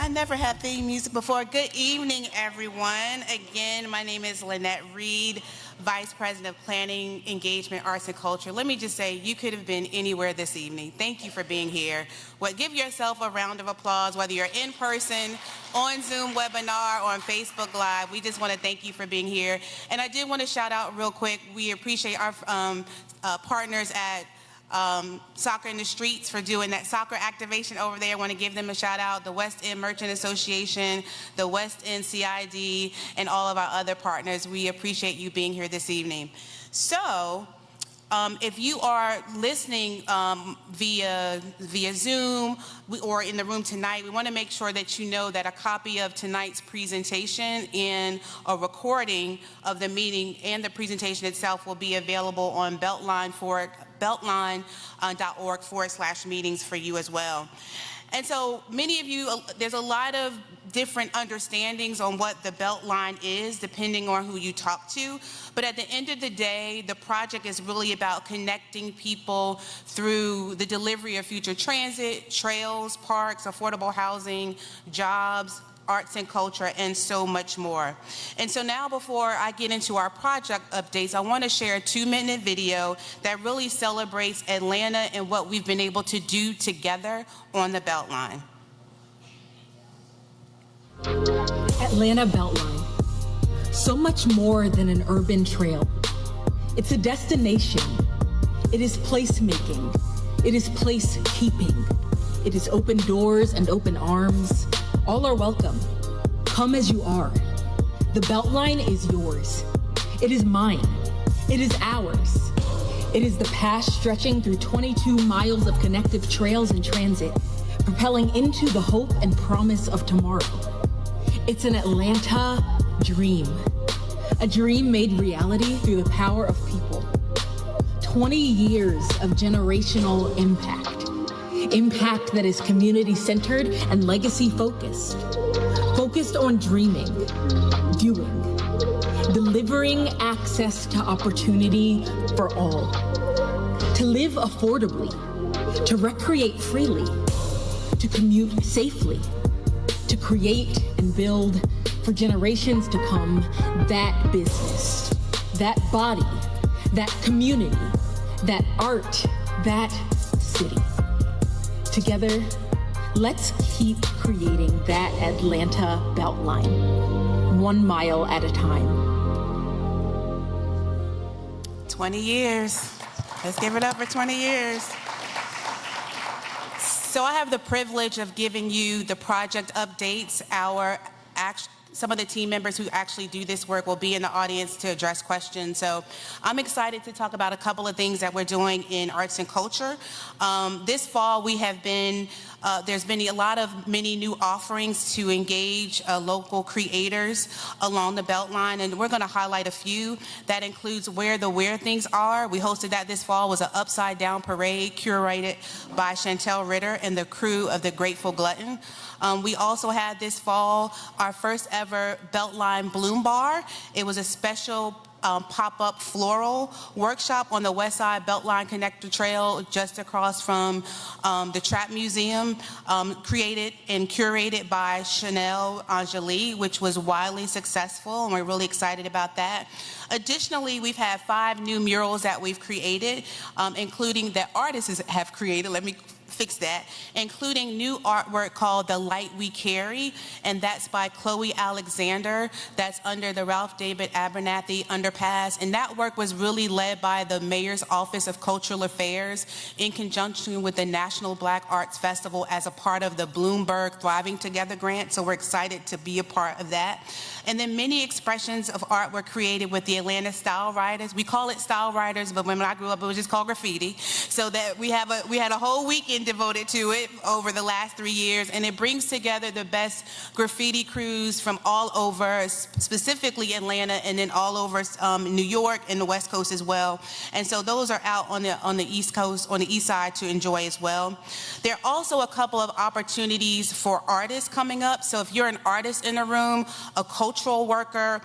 I never had theme music before. Good evening, everyone. Again, my name is Lynette Reed, Vice President of Planning, Engagement, Arts, and Culture. Let me just say, you could have been anywhere this evening. Thank you for being here. Give yourself a round of applause, whether you're in person, on Zoom webinar, or on Facebook Live. We just want to thank you for being here. And I did want to shout out real quick, we appreciate our partners at Soccer in the Streets for doing that soccer activation over there. I want to give them a shout out, the West End Merchant Association, the West End CID, and all of our other partners. We appreciate you being here this evening. So, if you are listening via Zoom or in the room tonight, we want to make sure that you know that a copy of tonight's presentation and a recording of the meeting and the presentation itself will be available on beltline.org/meetings for you as well. And so many of you, there's a lot of different understandings on what the Beltline is, depending on who you talk to. But at the end of the day, the project is really about connecting people through the delivery of future transit, trails, parks, affordable housing, jobs, arts and culture, and so much more. And so now, before I get into our project updates, I want to share a 2-minute video that really celebrates Atlanta and what we've been able to do together on the Beltline. Atlanta Beltline, so much more than an urban trail. It's a destination. It is placemaking. It is place keeping. It is open doors and open arms. All are welcome. Come as you are. The Beltline is yours. It is mine. It is ours. It is the past stretching through 22 miles of connective trails and transit, propelling into the hope and promise of tomorrow. It's an Atlanta dream. A dream made reality through the power of people. 20 years of generational impact. Impact that is community-centered and legacy-focused. Focused on dreaming, doing, delivering access to opportunity for all. To live affordably, to recreate freely, to commute safely, to create and build for generations to come that business, that body, that community, that art, that city. Together, let's keep creating that Atlanta Beltline, 1 mile at a time. 20 years. Let's give it up for 20 years. So I have the privilege of giving you the project updates. Some of the team members who actually do this work will be in the audience to address questions. So I'm excited to talk about a couple of things that we're doing in arts and culture. This fall, there's been many new offerings to engage local creators along the Beltline, and we're going to highlight a few. That includes Where the Weird Things Are. We hosted that this fall. It was an upside down parade curated by Chantel Ritter and the crew of the Grateful Glutton. We also had this fall our first ever Beltline Bloom Bar. It was a special pop-up floral workshop on the West Side Beltline Connector Trail just across from the Trap Museum, created and curated by Chanel Angeli, which was wildly successful, and we're really excited about that. Additionally, we've had 5 new murals that we've created, including that artists have created. Let me fix that, including new artwork called The Light We Carry, and that's by Chloe Alexander. That's under the Ralph David Abernathy underpass, and that work was really led by the Mayor's Office of Cultural Affairs in conjunction with the National Black Arts Festival as a part of the Bloomberg Thriving Together grant, so we're excited to be a part of that. And then many expressions of art were created with the Atlanta Style Riders. We call it Style Riders, but when I grew up, it was just called graffiti. So that we had a whole weekend devoted to it over the last 3 years, and it brings together the best graffiti crews from all over, specifically Atlanta, and then all over New York and the West Coast as well. And so those are out on the East Coast, on the East Side to enjoy as well. There are also a couple of opportunities for artists coming up. So if you're an artist in a room, a cultural worker,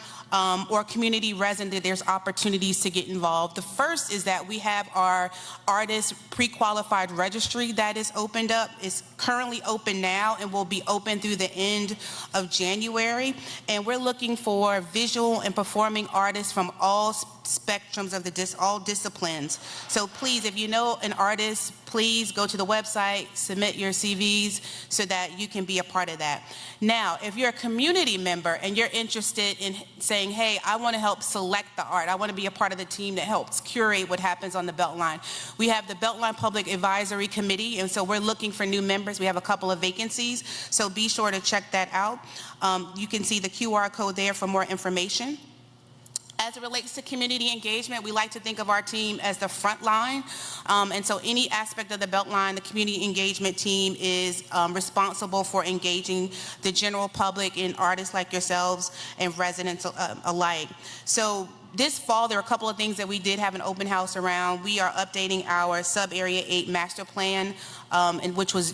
or community resident, there's opportunities to get involved. The first is that we have our artist pre-qualified registry that that is opened up. It's currently open now and will be open through the end of January. And we're looking for visual and performing artists from all spectrums of all disciplines. So please, if you know an artist, please go to the website, submit your CVs so that you can be a part of that. Now, if you're a community member and you're interested in saying, hey, I want to help select the art, I want to be a part of the team that helps curate what happens on the Beltline, we have the Beltline Public Advisory Committee, and so we're looking for new members. We have a couple of vacancies, so be sure to check that out. You can see the QR code there for more information. As it relates to community engagement, we like to think of our team as the front line. And so any aspect of the Beltline, the community engagement team is responsible for engaging the general public and artists like yourselves and residents alike. So this fall, there are a couple of things that we did have an open house around. We are updating our Sub-Area 8 master plan, which was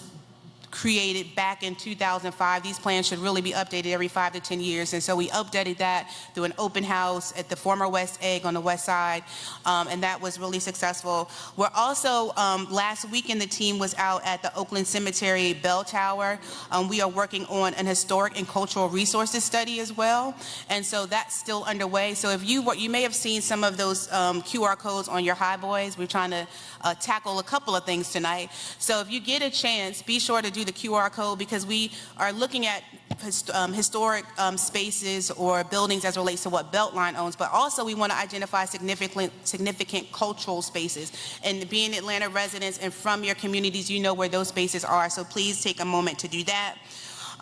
created back in 2005. These plans should really be updated every 5 to 10 years. And so we updated that through an open house at the former West Egg on the west side. And that was really successful. We're also, last weekend, the team was out at the Oakland Cemetery Bell Tower. We are working on an historic and cultural resources study as well. And so that's still underway. So if you may have seen some of those QR codes on your highboys. We're trying to tackle a couple of things tonight. So if you get a chance, be sure to do the QR code, because we are looking at historic spaces or buildings as relates to what Beltline owns, but also we want to identify significant cultural spaces. And being Atlanta residents and from your communities, you know where those spaces are, so please take a moment to do that.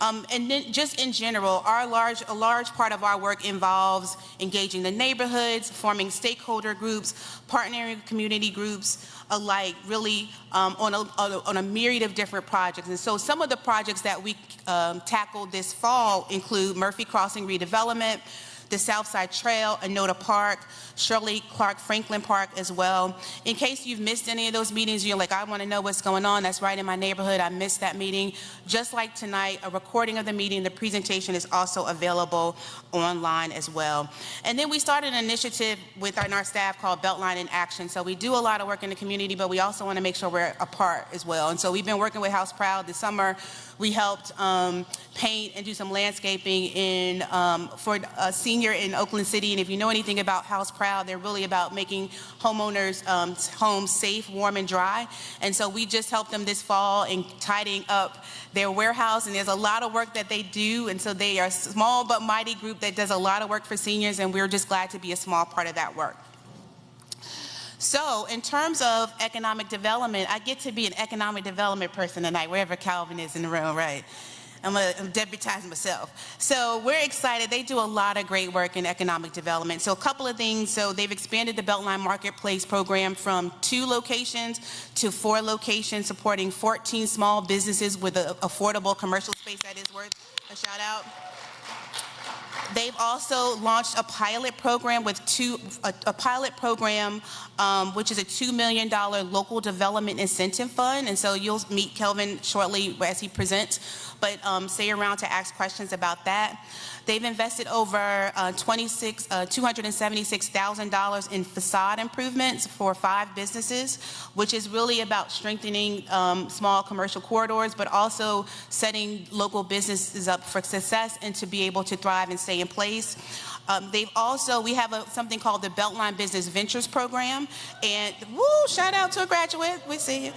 And then just in general, a large part of our work involves engaging the neighborhoods, forming stakeholder groups, partnering with community groups alike, really on a myriad of different projects. And so some of the projects that we tackled this fall include Murphy Crossing redevelopment, the Southside Trail, Anota Park, Shirley Clark Franklin Park as well. In case you've missed any of those meetings, you're like, I want to know what's going on, that's right in my neighborhood, I missed that meeting. Just like tonight, a recording of the meeting, the presentation is also available online as well. And then we started an initiative within our staff called Beltline in Action. So we do a lot of work in the community, but we also want to make sure we're a part as well. And so we've been working with House Proud this summer. We helped paint and do some landscaping for a senior in Oakland City. And if you know anything about House Proud, they're really about making homeowners' homes safe, warm, and dry. And so we just helped them this fall in tidying up their warehouse. And there's a lot of work that they do. And so they are a small but mighty group that does a lot of work for seniors. And we're just glad to be a small part of that work. So in terms of economic development, I get to be an economic development person tonight, wherever Calvin is in the room, right? I'm deputizing myself. So we're excited. They do a lot of great work in economic development. So a couple of things. So they've expanded the Beltline Marketplace program from 2 locations to 4 locations, supporting 14 small businesses with an affordable commercial space that is worth a shout out. They've also launched a pilot program which is a $2 million local development incentive fund. And so you'll meet Kelvin shortly as he presents, but stay around to ask questions about that. They've invested over $276,000 in facade improvements for 5 businesses, which is really about strengthening small commercial corridors, but also setting local businesses up for success and to be able to thrive and stay in place. We have something called the Beltline Business Ventures Program, and shout out to a graduate, we see you.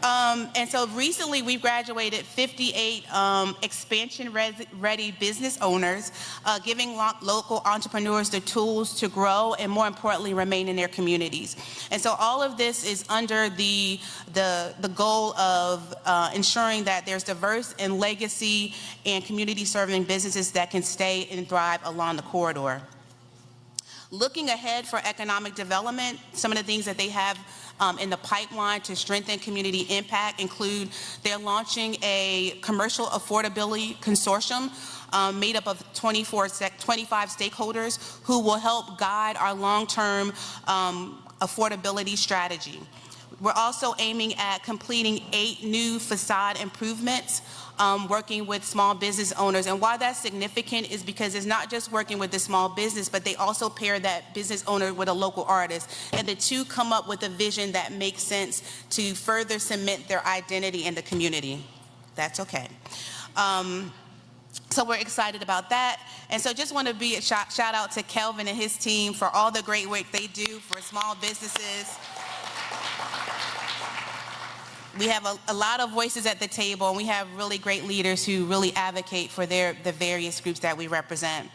And so recently we've graduated 58 expansion-ready business owners, giving local entrepreneurs the tools to grow and, more importantly, remain in their communities. And so all of this is under the goal of ensuring that there's diverse and legacy and community-serving businesses that can stay and thrive along the corridor. Looking ahead for economic development, some of the things that they have in the pipeline to strengthen community impact include they're launching a commercial affordability consortium made up of 25 stakeholders who will help guide our long-term affordability strategy. We're also aiming at completing 8 new facade improvements, working with small business owners. And why that's significant is because it's not just working with the small business, but they also pair that business owner with a local artist. And the two come up with a vision that makes sense to further cement their identity in the community. That's okay. So we're excited about that. And so just want to be a shout out to Kelvin and his team for all the great work they do for small businesses. We have a lot of voices at the table, and we have really great leaders who really advocate for the various groups that we represent.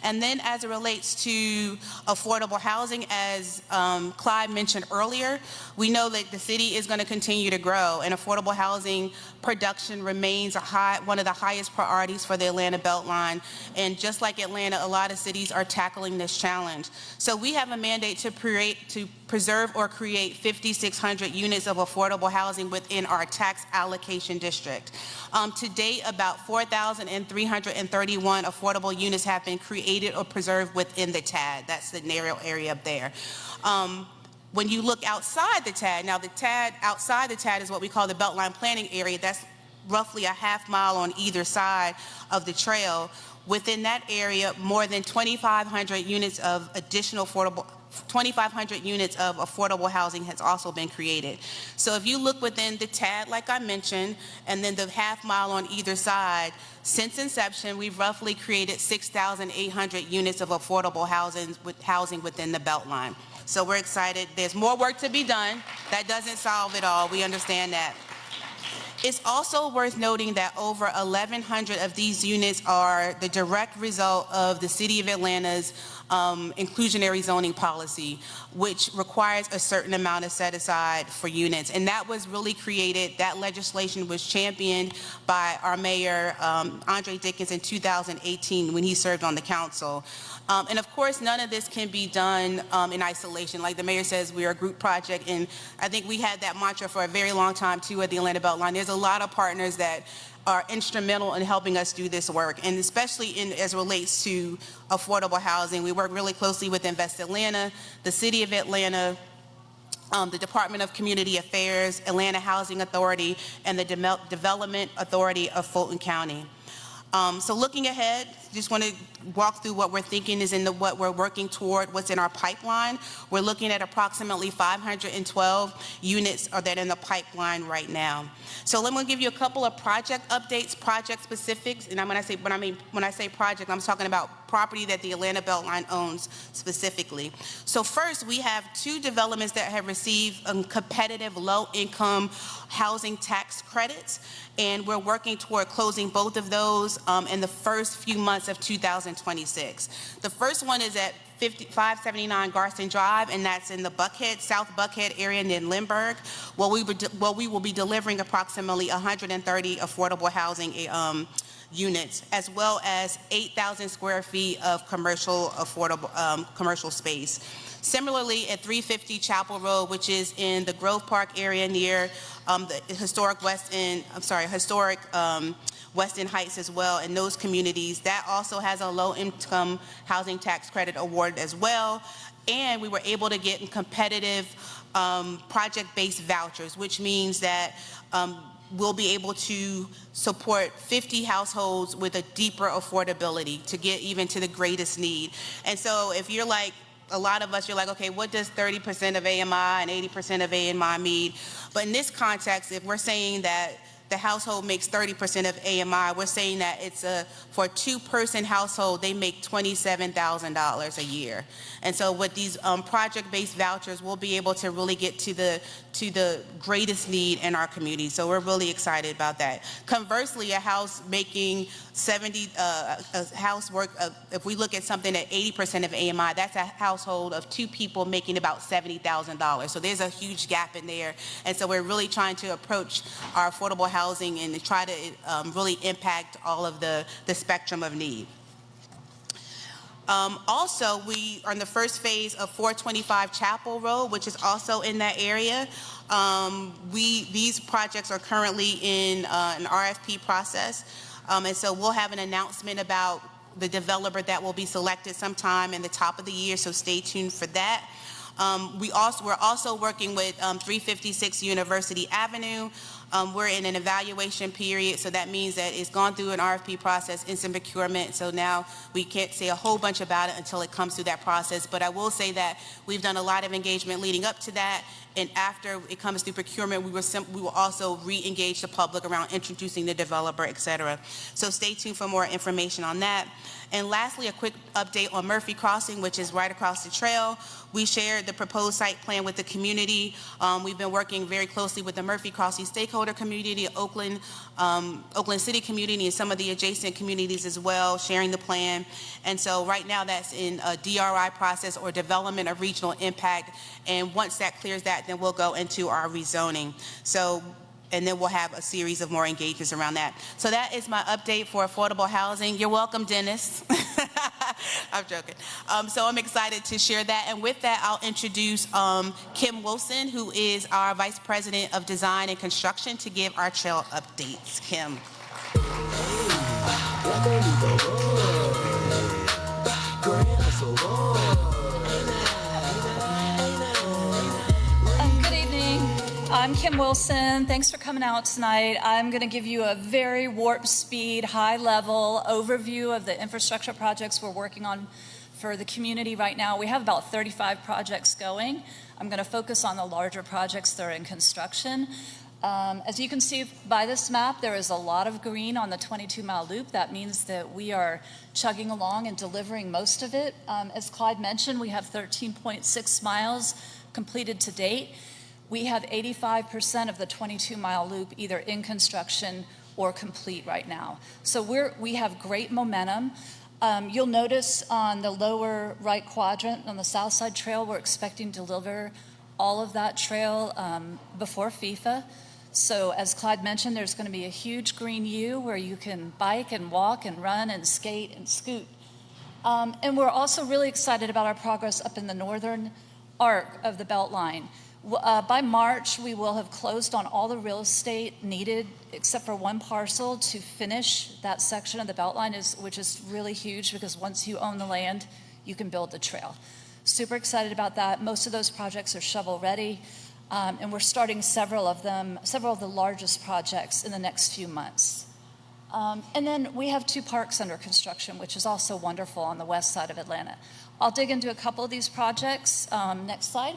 And then as it relates to affordable housing, as Clyde mentioned earlier, we know that the city is going to continue to grow, and affordable housing production remains one of the highest priorities for the Atlanta Beltline. And just like Atlanta, a lot of cities are tackling this challenge. So we have a mandate to preserve or create 5,600 units of affordable housing within our tax allocation district. To date, about 4,331 affordable units have been created or preserved within the TAD. That's the narrow area up there. When you look outside the TAD, now the TAD, outside the TAD is what we call the Beltline planning area. That's roughly a half mile on either side of the trail. Within that area, more than 2,500 units of additional 2,500 units of affordable housing has also been created. So if you look within the TAD, like I mentioned, and then the half mile on either side, since inception, we've roughly created 6,800 units of affordable housing within the Beltline. So we're excited. There's more work to be done. That doesn't solve it all. We understand that. It's also worth noting that over 1,100 of these units are the direct result of the City of Atlanta's inclusionary zoning policy, which requires a certain amount of set aside for units. And that was really created, that legislation was championed by our mayor, Andre Dickens, in 2018 when he served on the council. And of course, none of this can be done in isolation. Like the mayor says, we are a group project, and I think we had that mantra for a very long time too at the Atlanta Beltline. There's a lot of partners that are instrumental in helping us do this work, and especially as it relates to affordable housing. We work really closely with Invest Atlanta, the City of Atlanta, the Department of Community Affairs, Atlanta Housing Authority, and the Development Authority of Fulton County. So looking ahead, just want to walk through what we're thinking is what we're working toward, what's in our pipeline. We're looking at approximately 512 units that are in the pipeline right now. So let me give you a couple of project updates, project specifics, and when I say project, I'm talking about property that the Atlanta Beltline owns specifically. So first, we have 2 developments that have received competitive low-income housing tax credits, and we're working toward closing both of those in the first few months of 2026. The first one is at 579 Garston Drive, and that's in the South Buckhead area in Lindbergh. We will be delivering approximately 130 affordable housing units, as well as 8,000 square feet of commercial space. Similarly, at 350 Chapel Road, which is in the Grove Park area near the historic West End Heights as well, in those communities, that also has a low-income housing tax credit award as well. And we were able to get competitive project-based vouchers, which means that we'll be able to support 50 households with a deeper affordability to get even to the greatest need. And so if you're like, a lot of us, you're like, okay, what does 30% of AMI and 80% of AMI mean? But in this context, if we're saying that the household makes 30% of AMI, we're saying that for a 2-person household, they make $27,000 a year. And so with these project-based vouchers, we'll be able to really get to the greatest need in our community. So we're really excited about that. Conversely, a house making if we look at something at 80% of AMI, that's a household of 2 people making about $70,000. So there's a huge gap in there. And so we're really trying to approach our affordable housing and try to really impact all of the spectrum of need. Also, we are in the first phase of 425 Chapel Road, which is also in that area. These projects are currently in an RFP process. And so we'll have an announcement about the developer that will be selected sometime in the top of the year, so stay tuned for that. We're also working with 356 University Avenue. We're in an evaluation period, so that means that it's gone through an RFP process, instant procurement, so now we can't say a whole bunch about it until it comes through that process. But I will say that we've done a lot of engagement leading up to that, and after it comes through procurement, we will also re-engage the public around introducing the developer, et cetera. So stay tuned for more information on that. And lastly, a quick update on Murphy Crossing, which is right across the trail. We shared the proposed site plan with the community. We've been working very closely with the Murphy Crossing stakeholder community, Oakland City community, and some of the adjacent communities as well, sharing the plan. And so right now that's in a DRI process, or development of regional impact. And once that clears that, then we'll go into our rezoning. And then we'll have a series of more engagements around that. So that is my update for affordable housing. You're welcome, Dennis. I'm joking. So I'm excited to share that. And with that, I'll introduce Kim Wilson, who is our Vice President of Design and Construction, to give our trail updates. Kim. I'm Kim Wilson. Thanks for coming out tonight. I'm going to give you a very warp speed, high level overview of the infrastructure projects we're working on for the community right now. We have about 35 projects going. I'm going to focus on the larger projects that are in construction. As you can see by this map, there is a lot of green on the 22-mile loop. That means that we are chugging along and delivering most of it. As Clyde mentioned, we have 13.6 miles completed to date. We have 85% of the 22-mile loop either in construction or complete right now. So we have great momentum. You'll notice on the lower right quadrant on the South Side Trail, we're expecting to deliver all of that trail before FIFA. So as Clyde mentioned, there's going to be a huge green U where you can bike and walk and run and skate and scoot. And we're also really excited about our progress up in the northern arc of the Beltline. By March, we will have closed on all the real estate needed, except for one parcel, to finish that section of the Beltline, which is really huge because once you own the land, you can build the trail. Super excited about that. Most of those projects are shovel ready, and we're starting several of the largest projects in the next few months. And then we have 2 parks under construction, which is also wonderful on the west side of Atlanta. I'll dig into a couple of these projects. Next slide.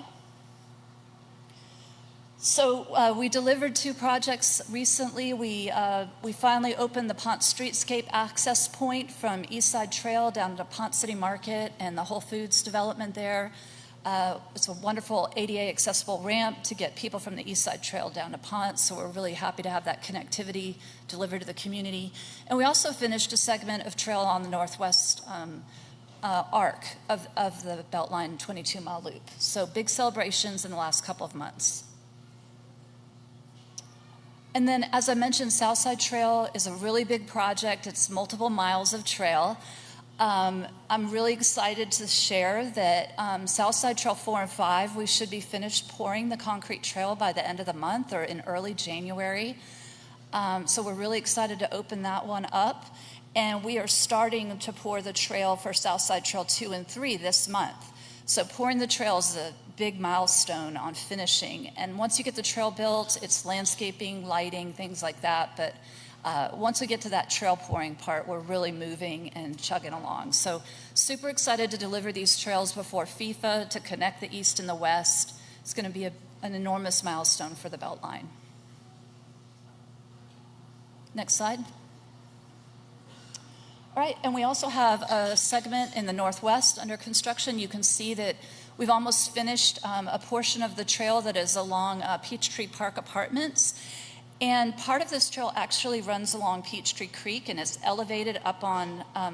So we delivered 2 projects recently. We finally opened the Ponce Streetscape access point from East Side Trail down to Ponce City Market and the Whole Foods development there. It's a wonderful ADA accessible ramp to get people from the East Side Trail down to Ponce, so we're really happy to have that connectivity delivered to the community. And we also finished a segment of trail on the northwest arc of the Beltline 22-mile loop. So big celebrations in the last couple of months. And then, as I mentioned, Southside Trail is a really big project. It's multiple miles of trail. I'm really excited to share that Southside Trail 4 and 5, we should be finished pouring the concrete trail by the end of the month or in early January. So we're really excited to open that one up. And we are starting to pour the trail for Southside Trail 2 and 3 this month. So pouring the trail is a big milestone on finishing. And once you get the trail built, it's landscaping, lighting, things like that. But once we get to that trail pouring part, we're really moving and chugging along. So super excited to deliver these trails before FIFA to connect the East and the West. It's going to be an enormous milestone for the Beltline. Next slide. All right, and we also have a segment in the Northwest under construction. You can see that we've almost finished a portion of the trail that is along Peachtree Park Apartments. And part of this trail actually runs along Peachtree Creek and is elevated up on, I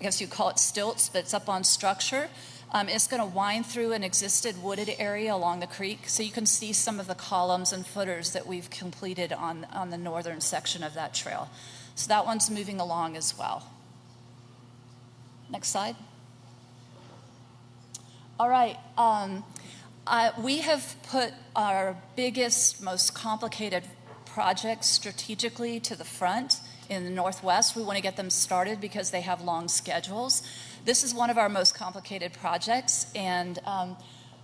guess you'd call it stilts, but it's up on structure. It's going to wind through an existed wooded area along the creek. So you can see some of the columns and footers that we've completed on the northern section of that trail. So that one's moving along as well. Next slide. All right. We have put our biggest, most complicated projects strategically to the front in the Northwest. We want to get them started because they have long schedules. This is one of our most complicated projects, and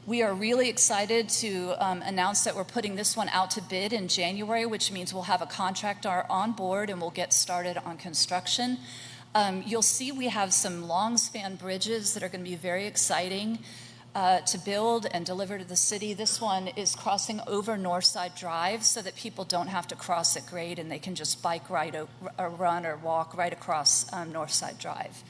We are really excited to announce that we're putting this one out to bid in January, which means we'll have a contractor on board and we'll get started on construction. You'll see we have some long span bridges that are going to be very exciting to build and deliver to the city. This one is crossing over Northside Drive so that people don't have to cross at grade and they can just bike right or run or walk right across Northside Drive.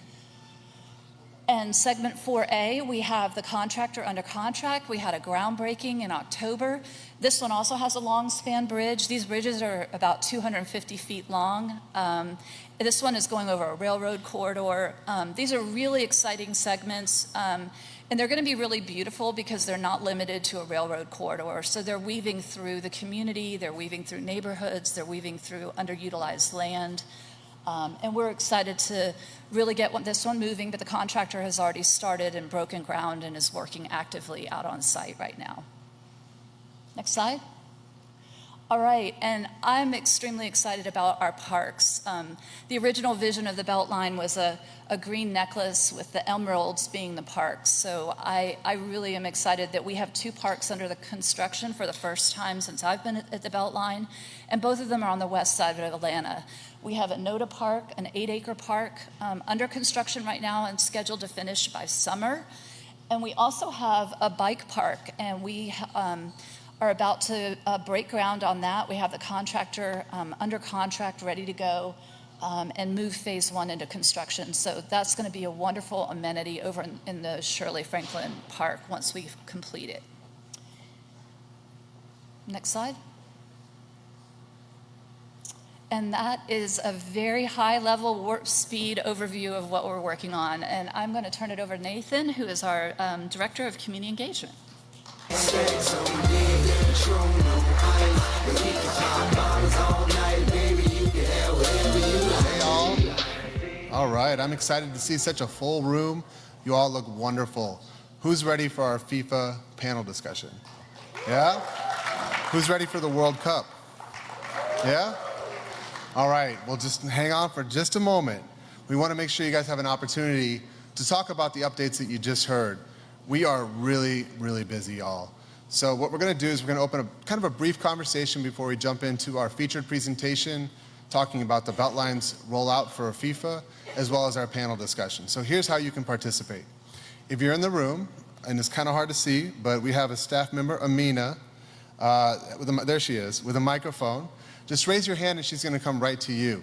And segment 4A, we have the contractor under contract. We had a groundbreaking in October. This one also has a long span bridge. These bridges are about 250 feet long. This one is going over a railroad corridor. These are really exciting segments, and they're going to be really beautiful because they're not limited to a railroad corridor. So they're weaving through the community, they're weaving through neighborhoods, they're weaving through underutilized land. And we're excited to really get this one moving, but the contractor has already started and broken ground and is working actively out on site right now. Next slide. All right, and I'm extremely excited about our parks. The original vision of the Beltline was a green necklace with the emeralds being the parks. So I really am excited that we have 2 parks under the construction for the first time since I've been at the Beltline, and both of them are on the west side of Atlanta. We have a NODA park, an 8-acre park, under construction right now and scheduled to finish by summer. And we also have a bike park, and we are about to break ground on that. We have the contractor under contract, ready to go, and move phase 1 into construction. So that's going to be a wonderful amenity over in the Shirley Franklin Park once we complete it. Next slide. And that is a very high-level warp speed overview of what we're working on. And I'm going to turn it over to Nathan, who is our Director of Community Engagement. All right, I'm excited to see such a full room. You all look wonderful. Who's ready for our FIFA panel discussion? Yeah? Who's ready for the World Cup? Yeah? All right, well, just hang on for just a moment. We want to make sure you guys have an opportunity to talk about the updates that you just heard. We are really, really busy, y'all. So what we're going to do is we're going to open a kind of a brief conversation before we jump into our featured presentation, talking about the Beltline's rollout for FIFA, as well as our panel discussion. So here's how you can participate. If you're in the room, and it's kind of hard to see, but we have a staff member, Amina, there she is, with a microphone. Just raise your hand and she's going to come right to you.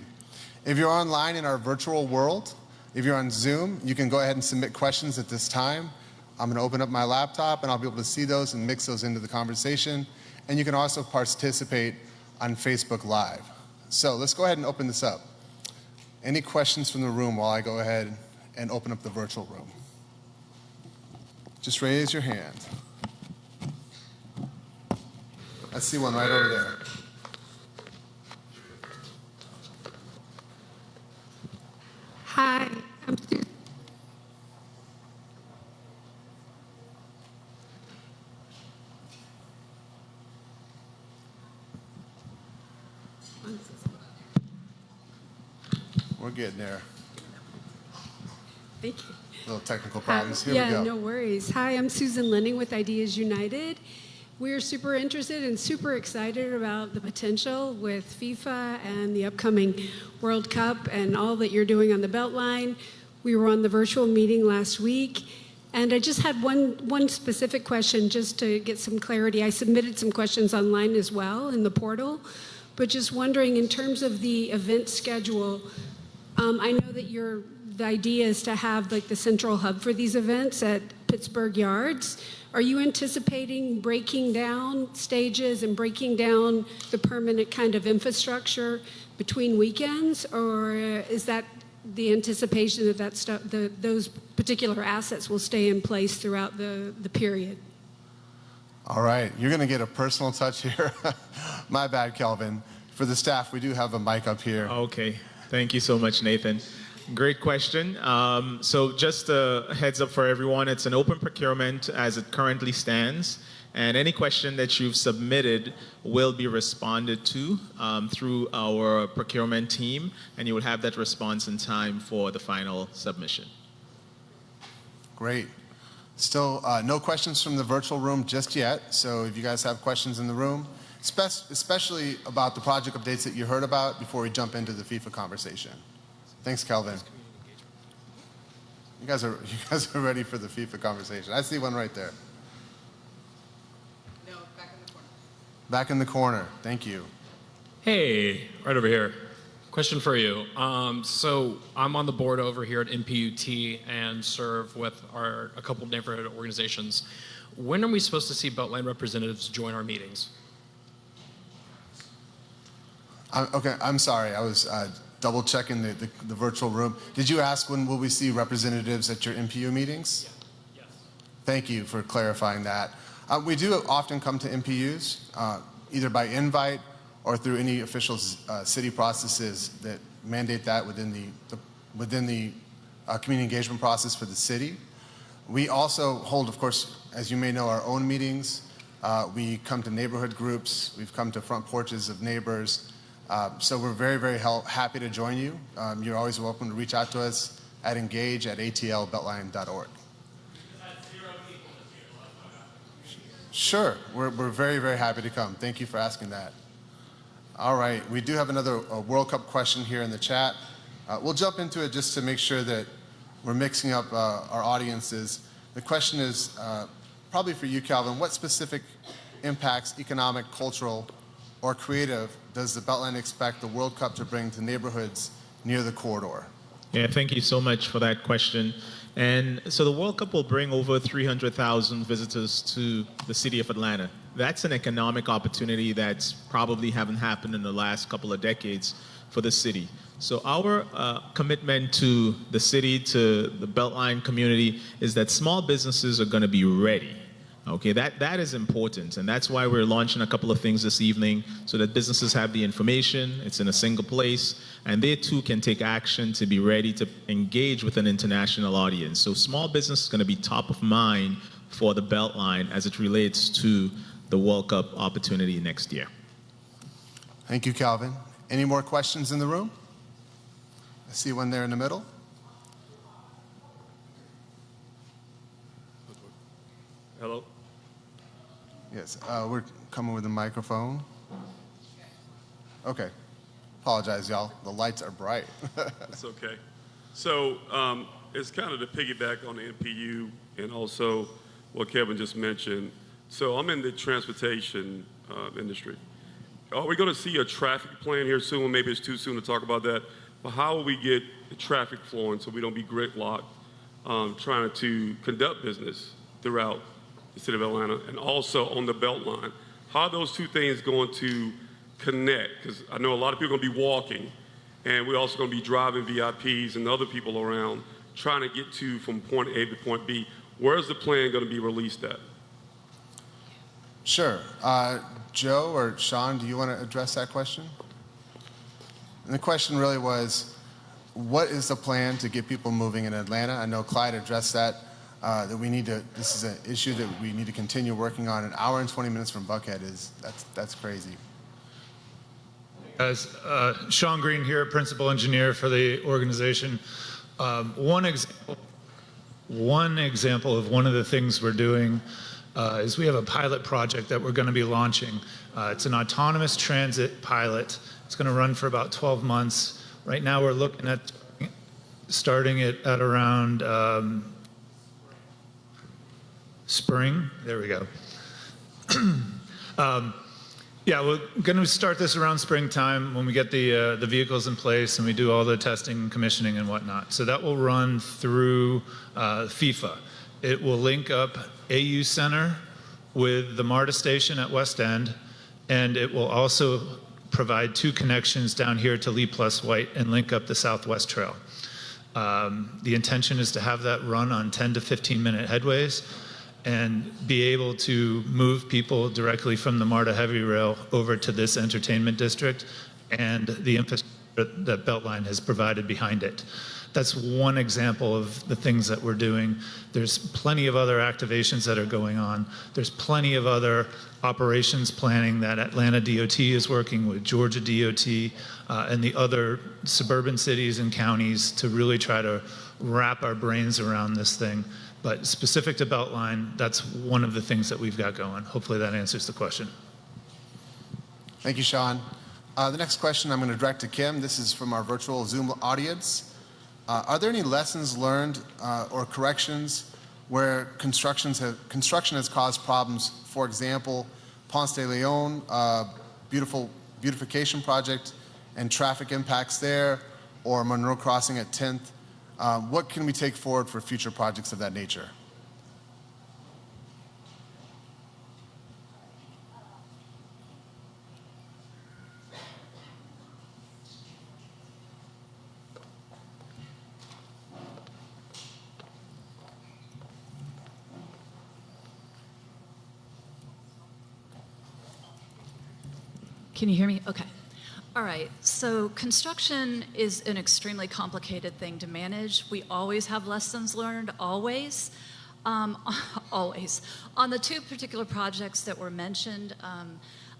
If you're online in our virtual world, if you're on Zoom, you can go ahead and submit questions at this time. I'm going to open up my laptop and I'll be able to see those and mix those into the conversation. And you can also participate on Facebook Live. So let's go ahead and open this up. Any questions from the room while I go ahead and open up the virtual room? Just raise your hand. I see one right over there. Hi, I'm Susan. We're getting there. Thank you. Little technical problems. Here we go. Yeah, no worries. Hi, I'm Susan Lenning with Ideas United. We're super interested and super excited about the potential with FIFA and the upcoming World Cup and all that you're doing on the Beltline. We were on the virtual meeting last week, and I just had one specific question just to get some clarity. I submitted some questions online as well in the portal, but just wondering in terms of the event schedule, I know that the idea is to have like the central hub for these events at Pittsburgh Yards. Are you anticipating breaking down stages and breaking down the permanent kind of infrastructure between weekends, or is that the anticipation that those particular assets will stay in place throughout the period? All right, you're going to get a personal touch here. My bad, Kelvin. For the staff, we do have a mic up here. Okay, thank you so much, Nathan. Great question. So just a heads up for everyone, it's an open procurement as it currently stands, and any question that you've submitted will be responded to through our procurement team, and you will have that response in time for the final submission. Great. Still, no questions from the virtual room just yet. So if you guys have questions in the room, especially about the project updates that you heard about before we jump into the FIFA conversation. Thanks, Kelvin. You guys are ready for the FIFA conversation. I see one right there. No, back in the corner. Back in the corner. Thank you. Hey, right over here. Question for you. So I'm on the board over here at NPUT and serve with a couple of neighborhood organizations. When are we supposed to see Beltline representatives join our meetings? Okay, I'm sorry. I was double checking the virtual room. Did you ask when will we see representatives at your NPU meetings? Yes. Thank you for clarifying that. We do often come to NPUs, either by invite or through any official city processes that mandate that within the community engagement process for the city. We also hold, of course, as you may know, our own meetings. We come to neighborhood groups. We've come to front porches of neighbors. So we're very, very happy to join you. You're always welcome to reach out to us at engage@atlbeltline.org. Sure, we're very, very happy to come. Thank you for asking that. All right, we do have another World Cup question here in the chat. We'll jump into it just to make sure that we're mixing up our audiences. The question is probably for you, Calvin. What specific impacts, economic, cultural, or creative, does the Beltline expect the World Cup to bring to neighborhoods near the corridor? Yeah, thank you so much for that question. And so the World Cup will bring over 300,000 visitors to the city of Atlanta. That's an economic opportunity that's probably haven't happened in the last couple of decades for the city. So our commitment to the city, to the Beltline community, is that small businesses are going to be ready. Okay, that is important, and that's why we're launching a couple of things this evening so that businesses have the information, it's in a single place, and they too can take action to be ready to engage with an international audience. So small business is going to be top of mind for the Beltline as it relates to the World Cup opportunity next year. Thank you, Calvin. Any more questions in the room? I see one there in the middle. Hello. Yes, we're coming with a microphone. Okay. Apologize, y'all. The lights are bright. That's okay. So it's kind of to piggyback on the NPU and also what Kevin just mentioned. So I'm in the transportation industry. Are we going to see a traffic plan here soon? Maybe it's too soon to talk about that. But how will we get the traffic flowing so we don't be gridlocked trying to conduct business throughout the city of Atlanta and also on the Beltline? How are those two things going to connect? Because I know a lot of people are going to be walking, and we're also going to be driving VIPs and other people around trying to get to from point A to point B. Where's the plan going to be released at? Sure. Joe or Sean, do you want to address that question? And the question really was, what is the plan to get people moving in Atlanta? I know Clyde addressed that. This is an issue that we need to continue working on. An hour and 20 minutes from Buckhead that's crazy. Guys, Sean Green here, principal engineer for the organization. One example of one of the things we're doing is we have a pilot project that we're going to be launching. It's an autonomous transit pilot. It's going to run for about 12 months. Right now we're looking at starting it at around spring. There we go. Yeah, we're going to start this around springtime when we get the vehicles in place and we do all the testing and commissioning and whatnot. So that will run through FIFA. It will link up AU Center with the MARTA station at West End, and it will also provide 2 connections down here to Lee Plus White and link up the Southwest Trail. The intention is to have that run on 10 to 15-minute headways and be able to move people directly from the MARTA heavy rail over to this entertainment district and the infrastructure that Beltline has provided behind it. That's one example of the things that we're doing. There's plenty of other activations that are going on. There's plenty of other operations planning that Atlanta DOT is working with Georgia DOT and the other suburban cities and counties to really try to wrap our brains around this thing. But specific to Beltline, that's one of the things that we've got going. Hopefully that answers the question. Thank you, Sean. The next question I'm going to direct to Kim. This is from our virtual Zoom audience. Are there any lessons learned or corrections where construction has caused problems? For example, Ponce de Leon, beautification project and traffic impacts there, or Monroe Crossing at 10th. What can we take forward for future projects of that nature? Can you hear me? Okay. All right. So construction is an extremely complicated thing to manage. We always have lessons learned, always. Always. On the two particular projects that were mentioned,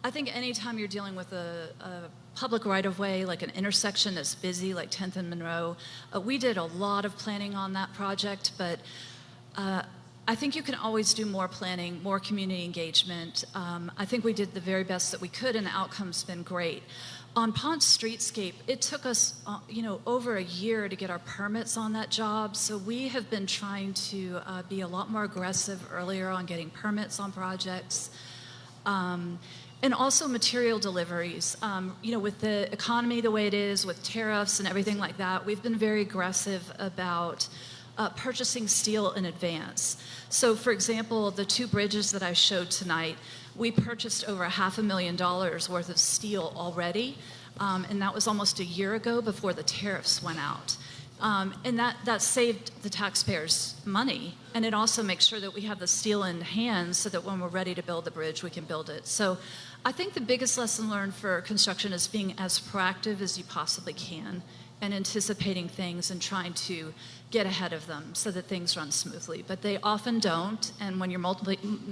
I think anytime you're dealing with a public right-of-way, like an intersection that's busy, like 10th and Monroe, we did a lot of planning on that project, but I think you can always do more planning, more community engagement. I think we did the very best that we could, and the outcome's been great. On Ponce Streetscape, it took us, over a year to get our permits on that job. So we have been trying to be a lot more aggressive earlier on getting permits on projects. And also material deliveries. With the economy the way it is, with tariffs and everything like that, we've been very aggressive about purchasing steel in advance. So for example, the two bridges that I showed tonight, we purchased over $500,000 worth of steel already, and that was almost a year ago before the tariffs went out. And that saved the taxpayers money, and it also makes sure that we have the steel in hand so that when we're ready to build the bridge, we can build it. So I think the biggest lesson learned for construction is being as proactive as you possibly can and anticipating things and trying to get ahead of them so that things run smoothly. But they often don't, and when you're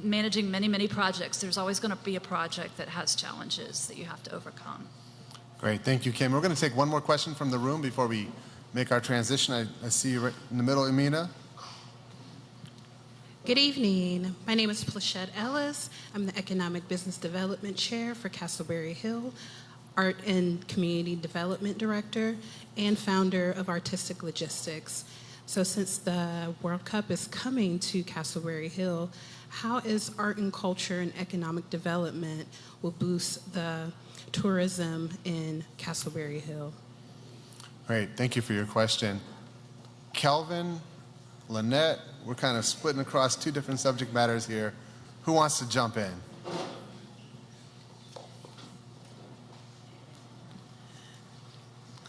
managing many, many projects, there's always going to be a project that has challenges that you have to overcome. Great, thank you, Kim. We're going to take one more question from the room before we make our transition. I see you right in the middle, Amina. Good evening. My name is Plachette Ellis. I'm the Economic Business Development Chair for Castleberry Hill, Art and Community Development Director, and founder of Artistic Logistics. So since the World Cup is coming to Castleberry Hill, how is art and culture and economic development will boost the tourism in Castleberry Hill? Great, thank you for your question. Kelvin, Lynette, we're kind of splitting across two different subject matters here. Who wants to jump in?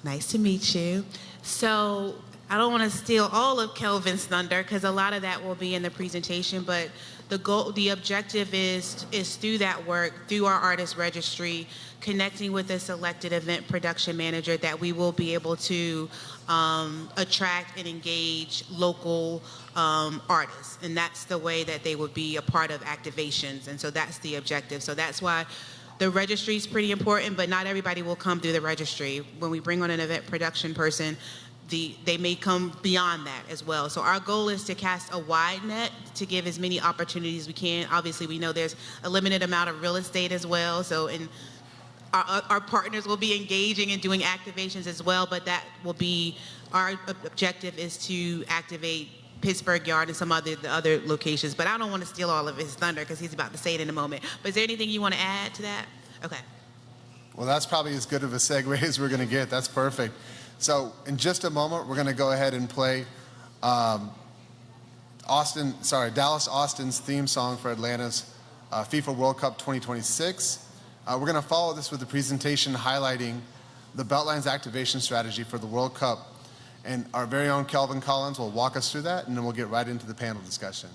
Nice to meet you. So I don't want to steal all of Kelvin's thunder because a lot of that will be in the presentation, but the objective is through that work, through our artist registry, connecting with a selected event production manager, that we will be able to attract and engage local artists. And that's the way that they would be a part of activations. And so that's the objective. So that's why the registry is pretty important, but not everybody will come through the registry. When we bring on an event production person, they may come beyond that as well. So our goal is to cast a wide net to give as many opportunities as we can. Obviously, we know there's a limited amount of real estate as well. So our partners will be engaging and doing activations as well, but that will be, our objective is to activate Pittsburgh Yard and some other locations. But I don't want to steal all of his thunder because he's about to say it in a moment. But is there anything you want to add to that? Okay. Well, that's probably as good of a segue as we're going to get. That's perfect. So in just a moment, we're going to go ahead and play Dallas Austin's theme song for Atlanta's FIFA World Cup 2026. We're going to follow this with a presentation highlighting the Beltline's activation strategy for the World Cup. And our very own Kelvin Collins will walk us through that, and then we'll get right into the panel discussion.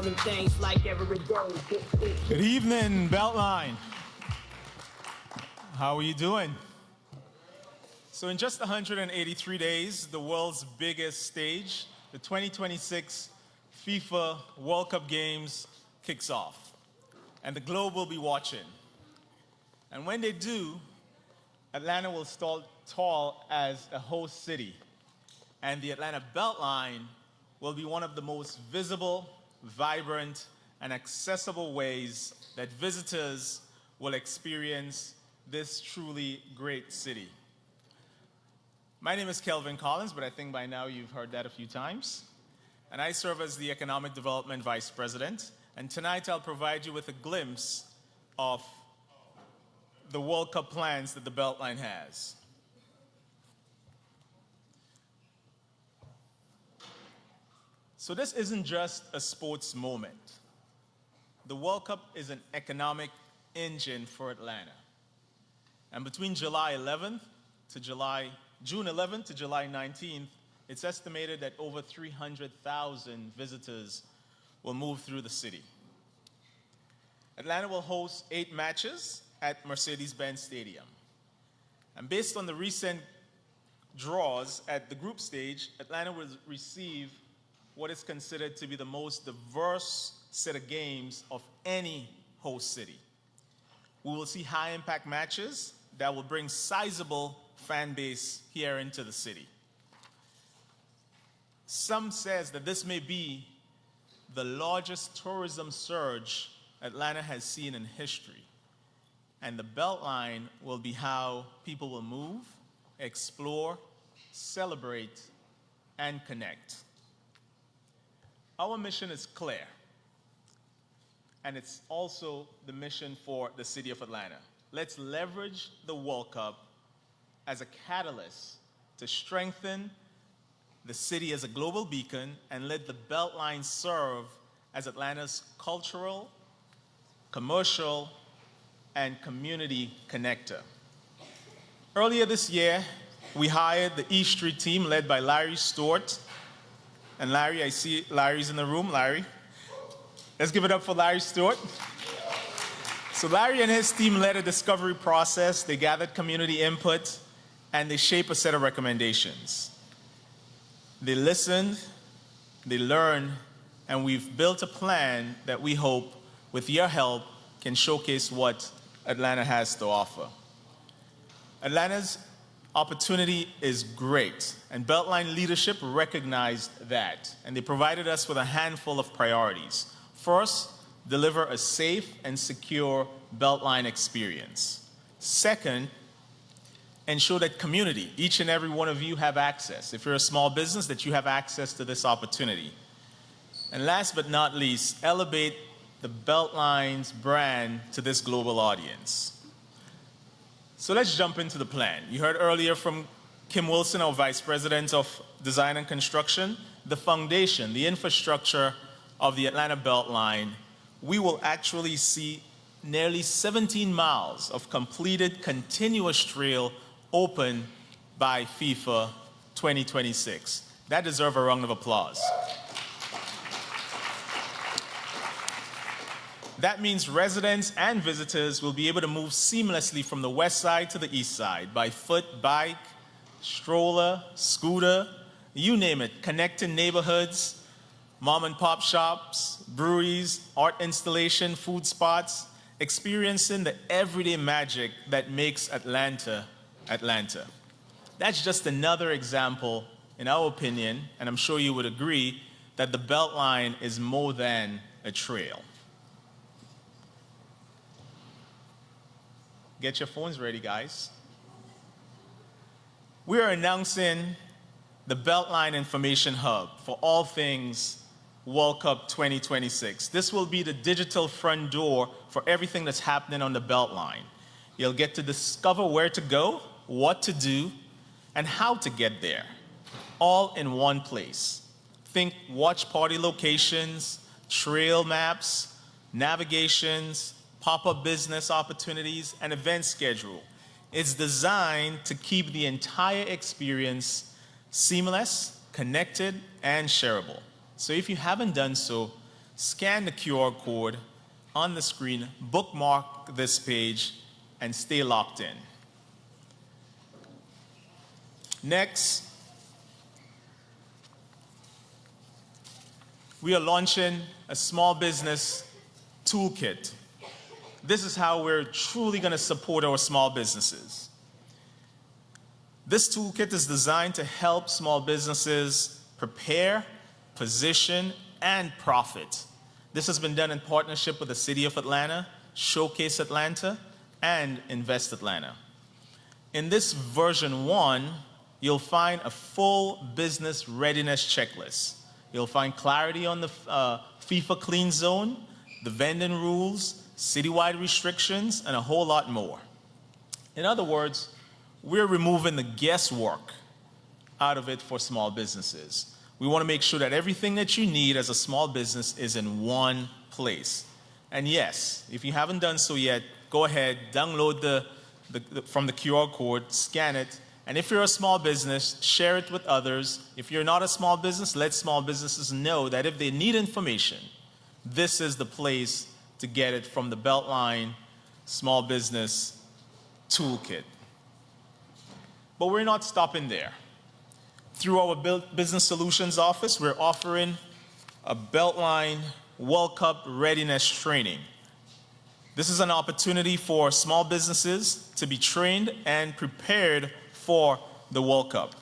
learning things like every day. Good evening, Beltline. How are you doing? So in just 183 days, the world's biggest stage, the 2026 FIFA World Cup Games kicks off. And the globe will be watching. And when they do, Atlanta will stand tall as a host city. And the Atlanta Beltline will be one of the most visible, vibrant, and accessible ways that visitors will experience this truly great city. My name is Kelvin Collins, but I think by now you've heard that a few times. And I serve as the Economic Development Vice President. And tonight I'll provide you with a glimpse of the World Cup plans that the Beltline has. So this isn't just a sports moment. The World Cup is an economic engine for Atlanta. And between June 11th to July 19th, it's estimated that over 300,000 visitors will move through the city. Atlanta will host 8 matches at Mercedes-Benz Stadium. And based on the recent draws at the group stage, Atlanta will receive what is considered to be the most diverse set of games of any host city. We will see high-impact matches that will bring sizable fan base here into the city. Some says that this may be the largest tourism surge Atlanta has seen in history. And the Beltline will be how people will move, explore, celebrate, and connect. Our mission is clear, and it's also the mission for the city of Atlanta. Let's leverage the World Cup as a catalyst to strengthen the city as a global beacon and let the Beltline serve as Atlanta's cultural, commercial, and community connector. Earlier this year, we hired the East Street team led by Larry Stewart. And Larry, I see Larry's in the room. Larry, let's give it up for Larry Stewart. So Larry and his team led a discovery process. They gathered community input, and they shaped a set of recommendations. They listened, they learned, and we've built a plan that we hope, with your help, can showcase what Atlanta has to offer. Atlanta's opportunity is great, and Beltline leadership recognized that, and they provided us with a handful of priorities. First, deliver a safe and secure Beltline experience. Second, ensure that community, each and every one of you, have access. If you're a small business, that you have access to this opportunity. And last but not least, elevate the Beltline's brand to this global audience. So let's jump into the plan. You heard earlier from Kim Wilson, our Vice President of Design and Construction, the foundation, the infrastructure of the Atlanta Beltline. We will actually see nearly 17 miles of completed continuous trail open by FIFA 2026. That deserves a round of applause. That means residents and visitors will be able to move seamlessly from the west side to the east side by foot, bike, stroller, scooter, you name it, connecting neighborhoods, mom and pop shops, breweries, art installation, food spots, experiencing the everyday magic that makes Atlanta, Atlanta. That's just another example, in our opinion, and I'm sure you would agree, that the Beltline is more than a trail. Get your phones ready, guys. We are announcing the Beltline Information Hub for all things World Cup 2026. This will be the digital front door for everything that's happening on the Beltline. You'll get to discover where to go, what to do, and how to get there, all in one place. Think watch party locations, trail maps, navigations, pop-up business opportunities, and event schedule. It's designed to keep the entire experience seamless, connected, and shareable. So if you haven't done so, scan the QR code on the screen, bookmark this page, and stay locked in. Next, we are launching a small business toolkit. This is how we're truly going to support our small businesses. This toolkit is designed to help small businesses prepare, position, and profit. This has been done in partnership with the City of Atlanta, Showcase Atlanta, and Invest Atlanta. In this version 1, you'll find a full business readiness checklist. You'll find clarity on the FIFA clean zone, the vending rules, citywide restrictions, and a whole lot more. In other words, we're removing the guesswork out of it for small businesses. We want to make sure that everything that you need as a small business is in one place. And yes, if you haven't done so yet, go ahead, download from the QR code, scan it, and if you're a small business, share it with others. If you're not a small business, let small businesses know that if they need information, this is the place to get it from the Beltline Small Business Toolkit. But we're not stopping there. Through our Business Solutions Office, we're offering a Beltline World Cup readiness training. This is an opportunity for small businesses to be trained and prepared for the World Cup.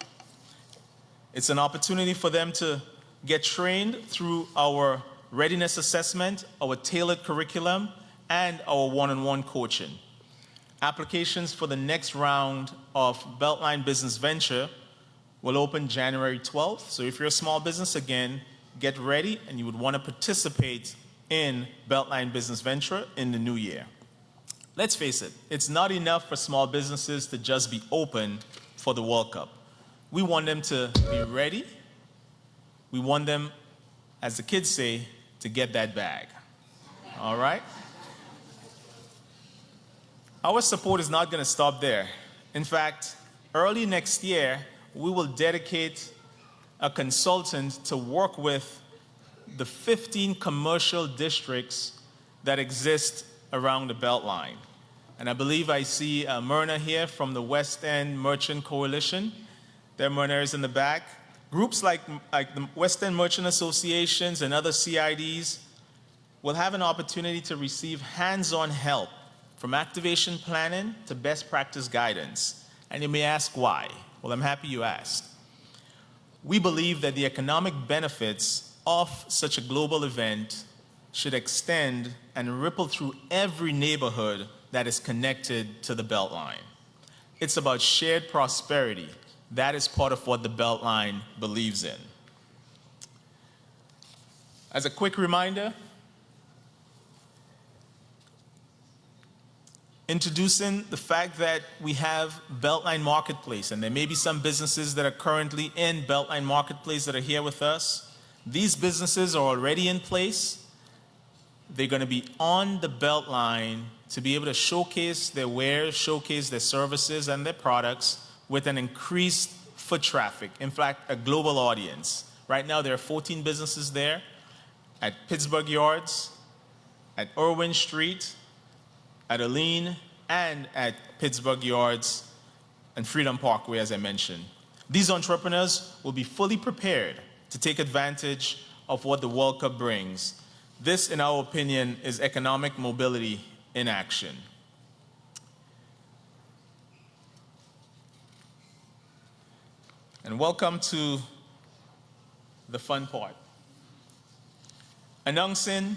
It's an opportunity for them to get trained through our readiness assessment, our tailored curriculum, and our one-on-one coaching. Applications for the next round of Beltline Business Venture will open January 12th. So if you're a small business, again, get ready, and you would want to participate in Beltline Business Venture in the new year. Let's face it, it's not enough for small businesses to just be open for the World Cup. We want them to be ready. We want them, as the kids say, to get that bag. All right? Our support is not going to stop there. In fact, early next year, we will dedicate a consultant to work with the 15 commercial districts that exist around the Beltline. And I believe I see Myrna here from the West End Merchant Coalition. There Myrna is in the back. Groups like the West End Merchant Associations and other CIDs will have an opportunity to receive hands-on help from activation planning to best practice guidance. And you may ask why. Well, I'm happy you asked. We believe that the economic benefits of such a global event should extend and ripple through every neighborhood that is connected to the Beltline. It's about shared prosperity. That is part of what the Beltline believes in. As a quick reminder, introducing the fact that we have Beltline Marketplace, and there may be some businesses that are currently in Beltline Marketplace that are here with us. These businesses are already in place. They're going to be on the Beltline to be able to showcase their wares, showcase their services and their products with an increased foot traffic. In fact, a global audience. Right now, there are 14 businesses there at Pittsburgh Yards, at Irwin Street, at Aline, and at Pittsburgh Yards and Freedom Parkway, as I mentioned. These entrepreneurs will be fully prepared to take advantage of what the World Cup brings. This, in our opinion, is economic mobility in action. And welcome to the fun part. Announcing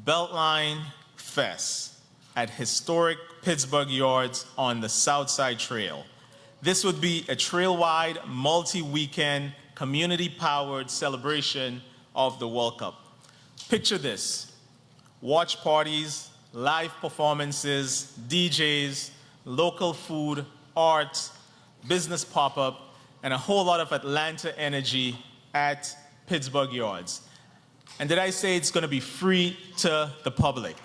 Beltline Fest at historic Pittsburgh Yards on the Southside Trail. This would be a trail-wide, multi-weekend, community-powered celebration of the World Cup. Picture this: watch parties, live performances, DJs, local food, art, business pop-up, and a whole lot of Atlanta energy at Pittsburgh Yards. And did I say it's going to be free to the public?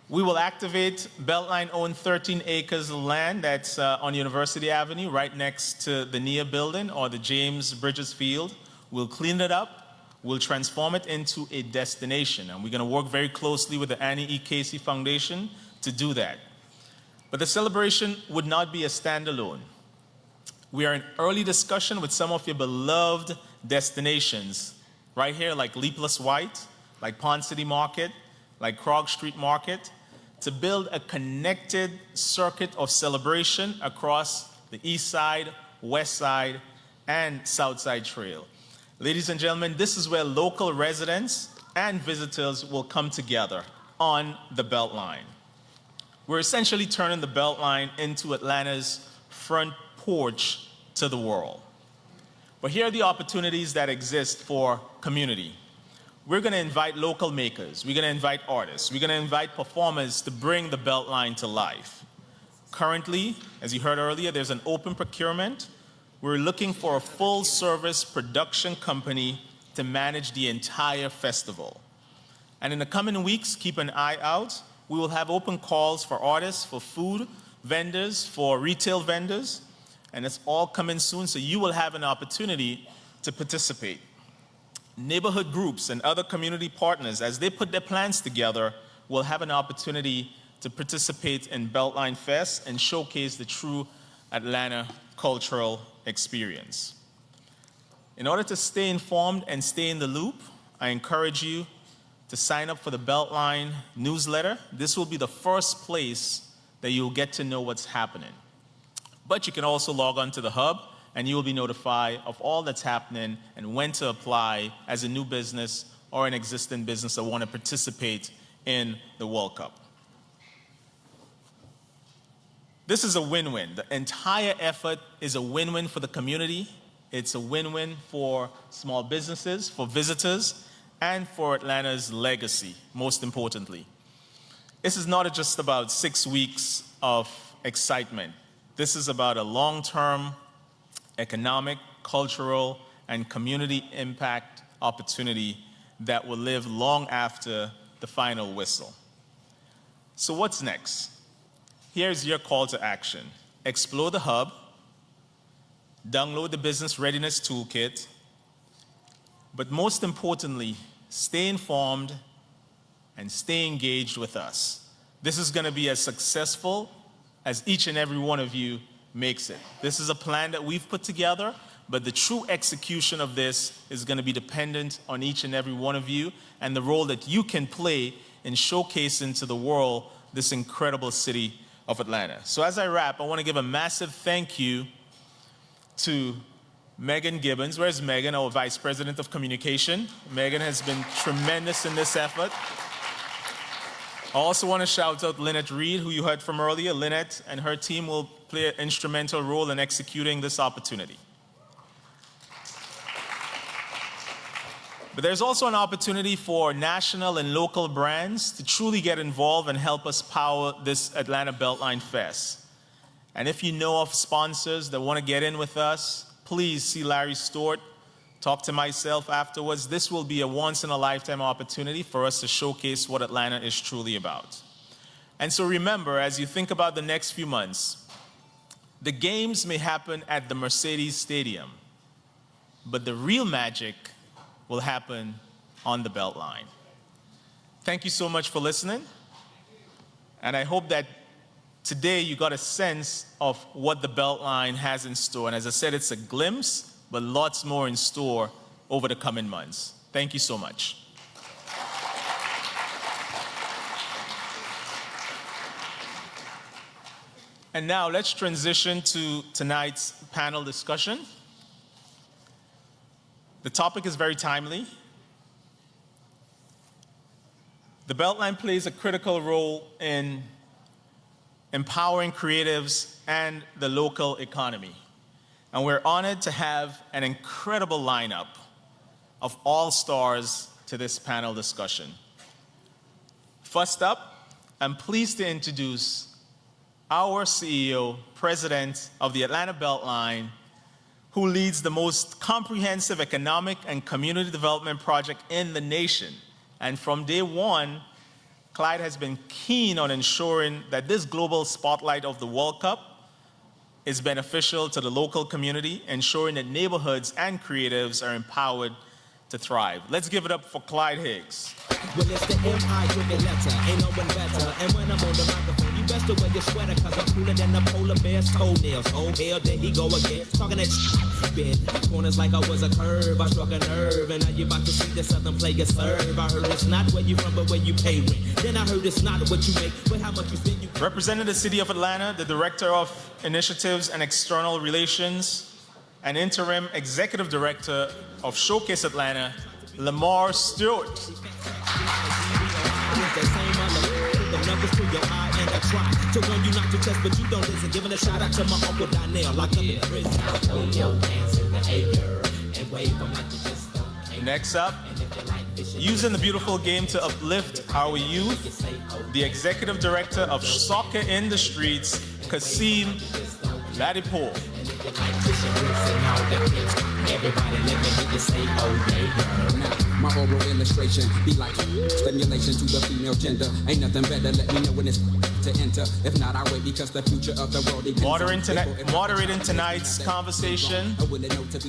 We will activate Beltline-owned 13 acres of land that's on University Avenue, right next to the NIA building or the James Bridges Field. We'll clean it up. We'll transform it into a destination. And we're going to work very closely with the Annie E. Casey Foundation to do that. But the celebration would not be a standalone. We are in early discussion with some of your beloved destinations right here, like Leapless White, like Pond City Market, like Krog Street Market, to build a connected circuit of celebration across the East Side, West Side, and South Side Trail. Ladies and gentlemen, this is where local residents and visitors will come together on the Beltline. We're essentially turning the Beltline into Atlanta's front porch to the world. But here are the opportunities that exist for community. We're going to invite local makers. We're going to invite artists. We're going to invite performers to bring the Beltline to life. Currently, as you heard earlier, there's an open procurement. We're looking for a full-service production company to manage the entire festival. And in the coming weeks, keep an eye out. We will have open calls for artists, for food vendors, for retail vendors, and it's all coming soon, so you will have an opportunity to participate. Neighborhood groups and other community partners, as they put their plans together, will have an opportunity to participate in Beltline Fest and showcase the true Atlanta cultural experience. In order to stay informed and stay in the loop, I encourage you to sign up for the Beltline newsletter. This will be the first place that you'll get to know what's happening. But you can also log on to the hub and you will be notified of all that's happening and when to apply as a new business or an existing business that want to participate in the World Cup. This is a win-win. The entire effort is a win-win for the community. It's a win-win for small businesses, for visitors, and for Atlanta's legacy, most importantly. This is not just about 6 weeks of excitement. This is about a long-term economic, cultural, and community impact opportunity that will live long after the final whistle. So what's next? Here's your call to action. Explore the hub, download the Business Readiness Toolkit, but most importantly, stay informed and stay engaged with us. This is going to be as successful as each and every one of you makes it. This is a plan that we've put together, but the true execution of this is going to be dependent on each and every one of you and the role that you can play in showcasing to the world this incredible city of Atlanta. So as I wrap, I want to give a massive thank you to Megan Gibbons. Where's Megan, our Vice President of Communication? Megan has been tremendous in this effort. I also want to shout out Lynette Reed, who you heard from earlier. Lynette and her team will play an instrumental role in executing this opportunity. But there's also an opportunity for national and local brands to truly get involved and help us power this Atlanta Beltline Fest. And if you know of sponsors that want to get in with us, please see Larry Stewart, talk to myself afterwards. This will be a once-in-a-lifetime opportunity for us to showcase what Atlanta is truly about. And so remember, as you think about the next few months, the games may happen at the Mercedes Stadium, but the real magic will happen on the Beltline. Thank you so much for listening. And I hope that today you got a sense of what the Beltline has in store. And as I said, it's a glimpse, but lots more in store over the coming months. Thank you so much. And now let's transition to tonight's panel discussion. The topic is very timely. The Beltline plays a critical role in empowering creatives and the local economy. And we're honored to have an incredible lineup of all-stars to this panel discussion. First up, I'm pleased to introduce our CEO, President of the Atlanta Beltline, who leads the most comprehensive economic and community development project in the nation. And from day one, Clyde has been keen on ensuring that this global spotlight of the World Cup is beneficial to the local community, ensuring that neighborhoods and creatives are empowered to thrive. Let's give it up for Clyde Higgs. Well, it's the M.I. driven letter, ain't no one better. And when I'm on the microphone, you best to wear your sweater, cause I'm cooler than the polar bear's toenails. Oh, hell, there he go again, talking that shit. Corners like I was a curve, I struck a nerve, and now you about to see the southern player serve. I heard it's not where you from, but where you pay rent. Then I heard it's not what you make, but how much you spend. You representing the city of Atlanta, the Director of Initiatives and External Relations, and Interim Executive Director of Showcase Atlanta, Lamar Stewart. Next up, using the beautiful game to uplift our youth, the Executive Director of Soccer in the Streets, Kasim Ladipour. Everybody let me hear you say, oh yeah. Now, my oral illustration be like stimulation to the female gender. Ain't nothing better, let me know when it's to enter. If not, I wait because the future of the world depends moderating tonight's conversation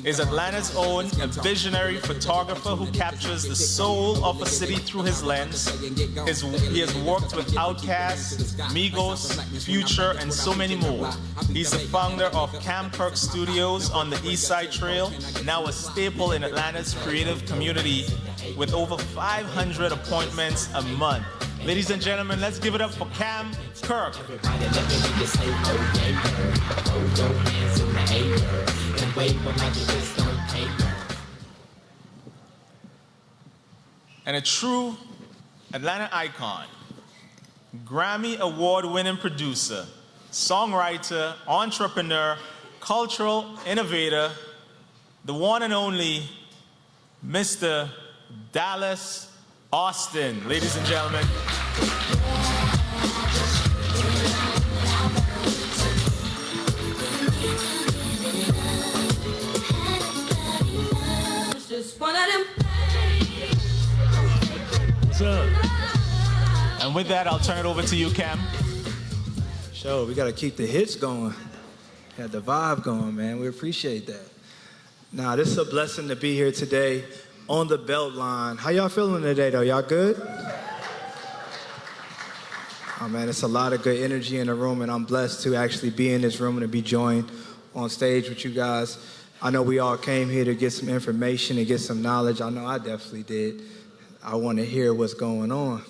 is Atlanta's own, a visionary photographer who captures the soul of a city through his lens. He has worked with Outkast, Migos, Future, and so many more. He's the founder of Cam Kirk Studios on the East Side Trail, now a staple in Atlanta's creative community with over 500 appointments a month. Ladies and gentlemen, let's give it up for Cam Kirk. And a true Atlanta icon, Grammy Award-winning producer, songwriter, entrepreneur, cultural innovator, the one and only Mr. Dallas Austin, ladies and gentlemen. What's up? And with that, I'll turn it over to you, Cam. Sure, we gotta keep the hits going. Had the vibe going, man. We appreciate that. Now, this is a blessing to be here today on the Beltline. How y'all feeling today, though? Y'all good? Oh, man, it's a lot of good energy in the room, and I'm blessed to actually be in this room and to be joined on stage with you guys. I know we all came here to get some information and get some knowledge. I know I definitely did. I want to hear what's going on.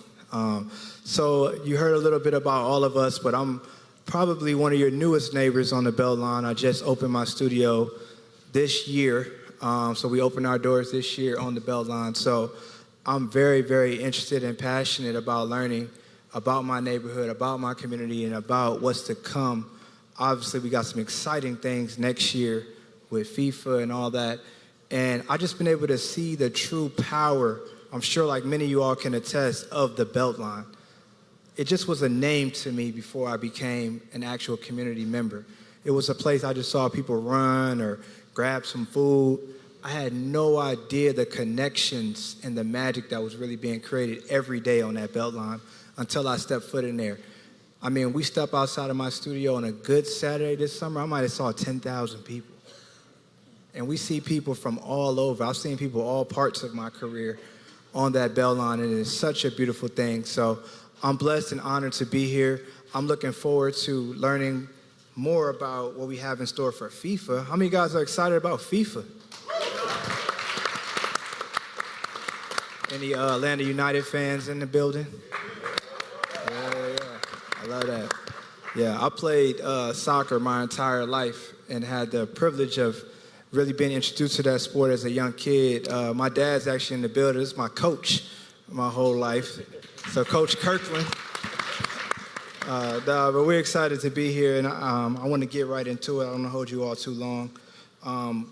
So you heard a little bit about all of us, but I'm probably one of your newest neighbors on the Beltline. I just opened my studio this year. So we opened our doors this year on the Beltline. So I'm very, very interested and passionate about learning about my neighborhood, about my community, and about what's to come. Obviously, we got some exciting things next year with FIFA and all that. And I've just been able to see the true power, I'm sure like many of you all can attest, of the Beltline. It just was a name to me before I became an actual community member. It was a place I just saw people run or grab some food. I had no idea the connections and the magic that was really being created every day on that Beltline until I stepped foot in there. I mean, we step outside of my studio on a good Saturday this summer, I might have saw 10,000 people. And we see people from all over. I've seen people all parts of my career on that Beltline, and it's such a beautiful thing. So I'm blessed and honored to be here. I'm looking forward to learning more about what we have in store for FIFA. How many guys are excited about FIFA? Any Atlanta United fans in the building? Yeah. I love that. Yeah, I played soccer my entire life and had the privilege of really being introduced to that sport as a young kid. My dad's actually in the building. This is my coach my whole life. So Coach Kirkland. But we're excited to be here, and I want to get right into it. I don't want to hold you all too long.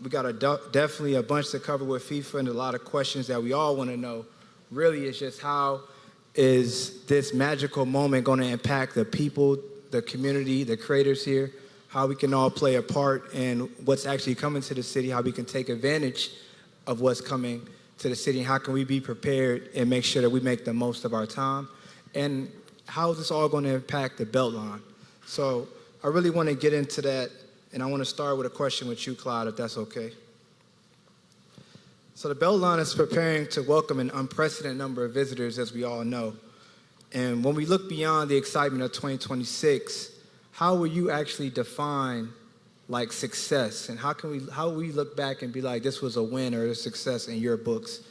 We got definitely a bunch to cover with FIFA and a lot of questions that we all want to know. Really, it's just how is this magical moment going to impact the people, the community, the creators here, how we can all play a part in what's actually coming to the city, how we can take advantage of what's coming to the city, and how can we be prepared and make sure that we make the most of our time and how is this all going to impact the Beltline? So I really want to get into that, and I want to start with a question with you, Clyde, if that's okay. So the Beltline is preparing to welcome an unprecedented number of visitors, as we all know. And when we look beyond the excitement of 2026, how will you actually define like success? And how will we look back and be like, this was a win or a success in your books?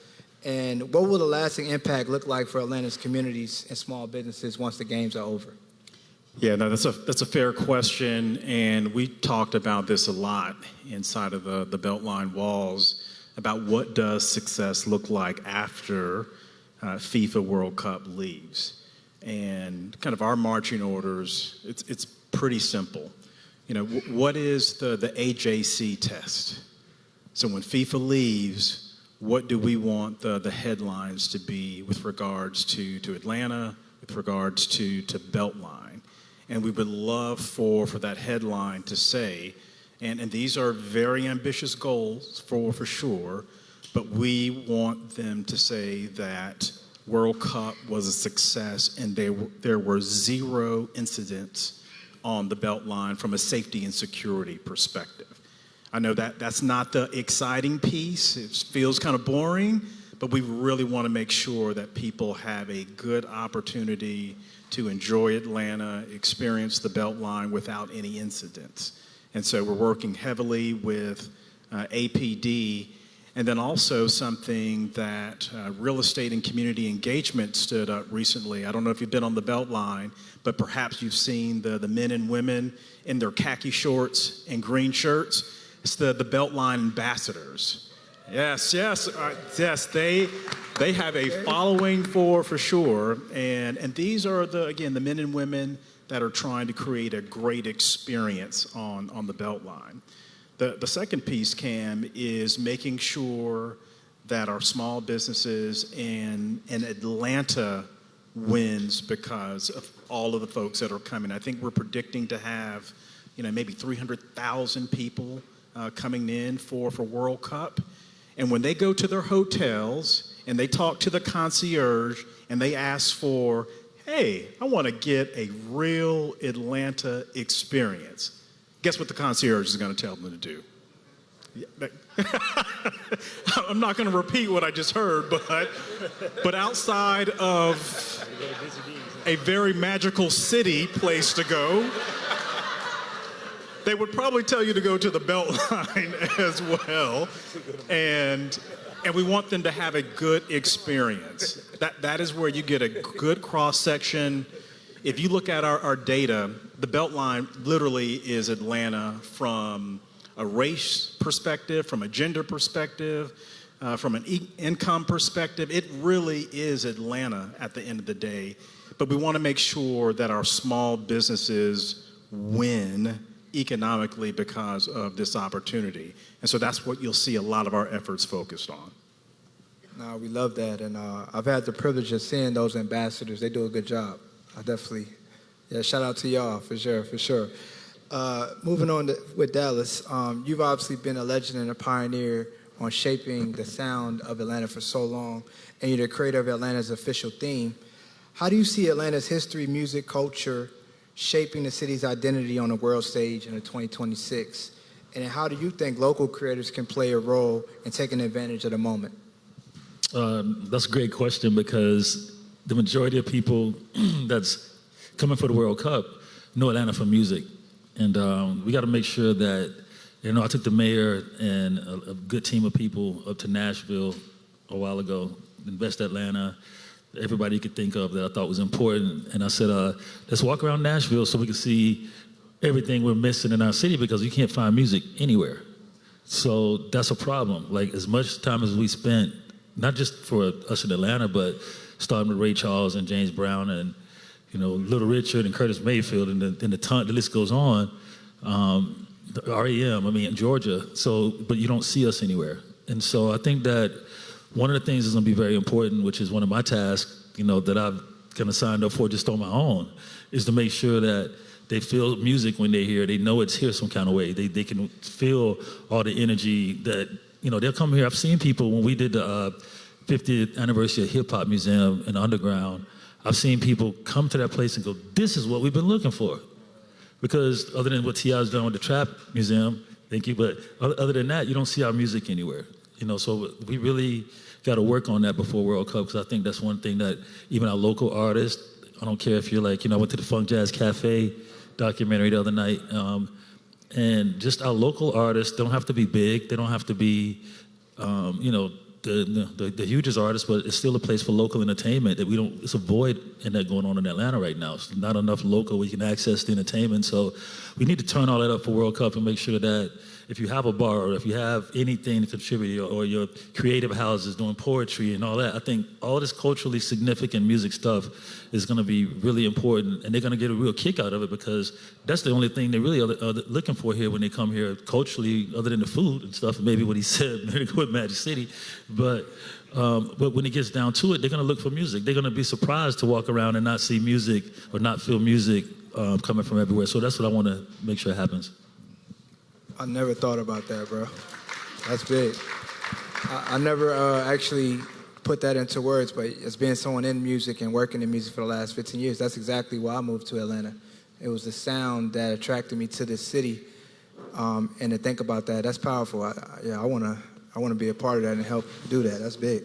And what will the lasting impact look like for Atlanta's communities and small businesses once the games are over? Yeah, no, that's a fair question, and we talked about this a lot inside of the Beltline walls about what does success look like after FIFA World Cup leaves. And kind of our marching orders, it's pretty simple. You know, what is the AJC test? So when FIFA leaves, what do we want the headlines to be with regards to Atlanta, with regards to Beltline? And we would love for that headline to say, and these are very ambitious goals for sure, but we want them to say that World Cup was a success and there were 0 incidents on the Beltline from a safety and security perspective. I know that's not the exciting piece. It feels kind of boring, but we really want to make sure that people have a good opportunity to enjoy Atlanta, experience the Beltline without any incidents. And so we're working heavily with APD, and then also something that real estate and community engagement stood up recently. I don't know if you've been on the Beltline, but perhaps you've seen the men and women in their khaki shorts and green shirts. It's the Beltline ambassadors. Yes, they have a following for sure, and these are the men and women that are trying to create a great experience on the Beltline. The second piece, Cam, is making sure that our small businesses in Atlanta wins because of all of the folks that are coming. I think we're predicting to have, maybe 300,000 people coming in for World Cup. And when they go to their hotels and they talk to the concierge and they ask for, hey, I want to get a real Atlanta experience, guess what the concierge is going to tell them to do? I'm not going to repeat what I just heard, but outside of a very magical city place to go, they would probably tell you to go to the Beltline as well, and we want them to have a good experience. That is where you get a good cross-section. If you look at our data, the Beltline literally is Atlanta from a race perspective, from a gender perspective, from an income perspective. It really is Atlanta at the end of the day. But we want to make sure that our small businesses win economically because of this opportunity. And so that's what you'll see a lot of our efforts focused on. No, we love that. And I've had the privilege of seeing those ambassadors. They do a good job. I definitely, shout out to y'all for sure. Moving on with Dallas, you've obviously been a legend and a pioneer on shaping the sound of Atlanta for so long, and you're the creator of Atlanta's official theme. How do you see Atlanta's history, music, culture shaping the city's identity on the world stage in 2026? And how do you think local creators can play a role in taking advantage of the moment? That's a great question, because the majority of people that's coming for the World Cup know Atlanta for music. And we got to make sure that, I took the mayor and a good team of people up to Nashville a while ago, Invest Atlanta, everybody you could think of that I thought was important. And I said, let's walk around Nashville so we can see everything we're missing in our city, because you can't find music anywhere. So that's a problem. Like, as much time as we spent, not just for us in Atlanta, but starting with Ray Charles and James Brown and, Little Richard and Curtis Mayfield, and the list goes on. The REM, Georgia. So, but you don't see us anywhere. And so I think that one of the things that's going to be very important, which is one of my tasks, that I've kind of signed up for just on my own, is to make sure that they feel music when they hear. They know it's here some kind of way. They can feel all the energy that, they'll come here. I've seen people when we did the 50th anniversary of Hip Hop Museum in the Underground. I've seen people come to that place and go, this is what we've been looking for. Because other than what T.I.'s done with the Trap Museum, thank you, but other than that, you don't see our music anywhere. So we really got to work on that before World Cup, because I think that's one thing that even our local artists, I don't care if you're like, I went to the Funk Jazz Cafe documentary the other night, and just our local artists don't have to be big, they don't have to be, the hugest artists, but it's still a place for local entertainment that it's a void in that going on in Atlanta right now. It's not enough local where you can access the entertainment. So we need to turn all that up for World Cup and make sure that if you have a bar or if you have anything to contribute or your creative houses doing poetry and all that, I think all this culturally significant music stuff is going to be really important, and they're going to get a real kick out of it, because that's the only thing they really are looking for here when they come here culturally, other than the food and stuff, maybe what he said with Magic City. But when it gets down to it, they're going to look for music. They're going to be surprised to walk around and not see music or not feel music coming from everywhere. So that's what I want to make sure happens. I never thought about that, bro. That's big. I never actually put that into words, but as being someone in music and working in music for the last 15 years, that's exactly why I moved to Atlanta. It was the sound that attracted me to this city, and to think about that, that's powerful. I want to be a part of that and help do that. That's big.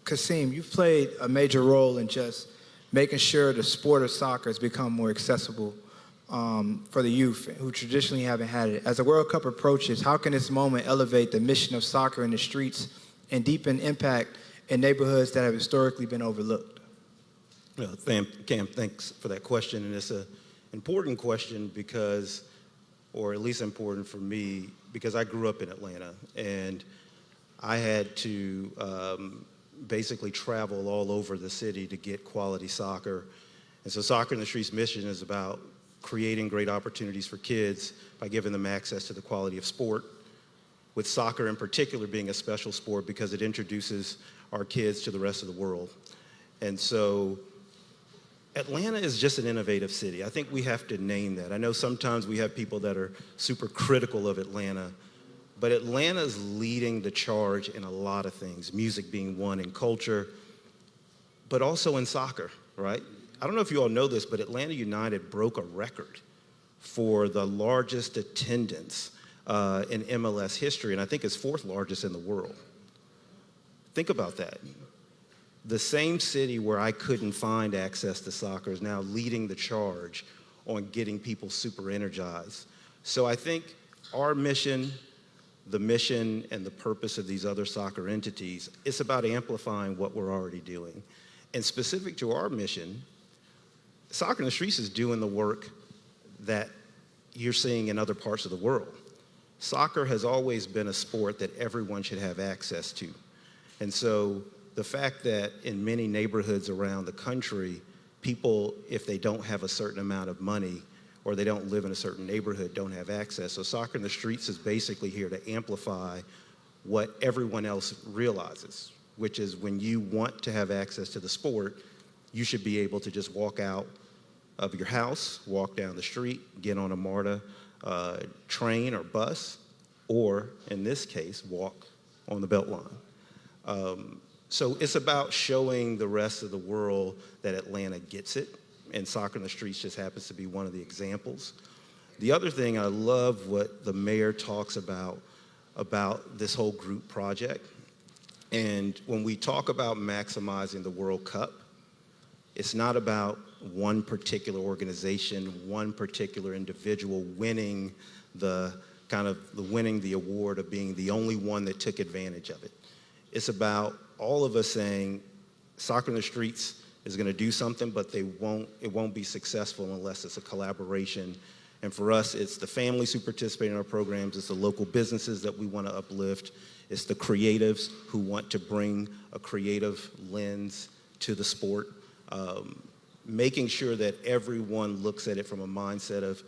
Kasim, you've played a major role in just making sure the sport of soccer has become more accessible for the youth who traditionally haven't had it. As the World Cup approaches, how can this moment elevate the mission of soccer in the streets and deepen impact in neighborhoods that have historically been overlooked? Cam, thanks for that question. And it's an important question because, or at least important for me, because I grew up in Atlanta and I had to basically travel all over the city to get quality soccer. And so Soccer in the Streets mission is about creating great opportunities for kids by giving them access to the quality of sport, with soccer in particular being a special sport because it introduces our kids to the rest of the world. And so Atlanta is just an innovative city. I think we have to name that. I know sometimes we have people that are super critical of Atlanta, but Atlanta's leading the charge in a lot of things, music being one, in culture, but also in soccer, right? I don't know if you all know this, but Atlanta United broke a record for the largest attendance in MLS history, and I think it's fourth largest in the world. Think about that. The same city where I couldn't find access to soccer is now leading the charge on getting people super energized. So I think our mission, the mission and the purpose of these other soccer entities, it's about amplifying what we're already doing. And specific to our mission, Soccer in the Streets is doing the work that you're seeing in other parts of the world. Soccer has always been a sport that everyone should have access to. And so the fact that in many neighborhoods around the country, people, if they don't have a certain amount of money or they don't live in a certain neighborhood, don't have access. So Soccer in the Streets is basically here to amplify what everyone else realizes, which is when you want to have access to the sport, you should be able to just walk out of your house, walk down the street, get on a MARTA train or bus, or in this case, walk on the Beltline. So it's about showing the rest of the world that Atlanta gets it, and Soccer in the Streets just happens to be one of the examples. The other thing, I love what the mayor talks about this whole group project. And when we talk about maximizing the World Cup, it's not about one particular organization, one particular individual winning the award of being the only one that took advantage of it. It's about all of us saying Soccer in the Streets is going to do something, but it won't be successful unless it's a collaboration. And for us, it's the families who participate in our programs, it's the local businesses that we want to uplift, it's the creatives who want to bring a creative lens to the sport. Making sure that everyone looks at it from a mindset of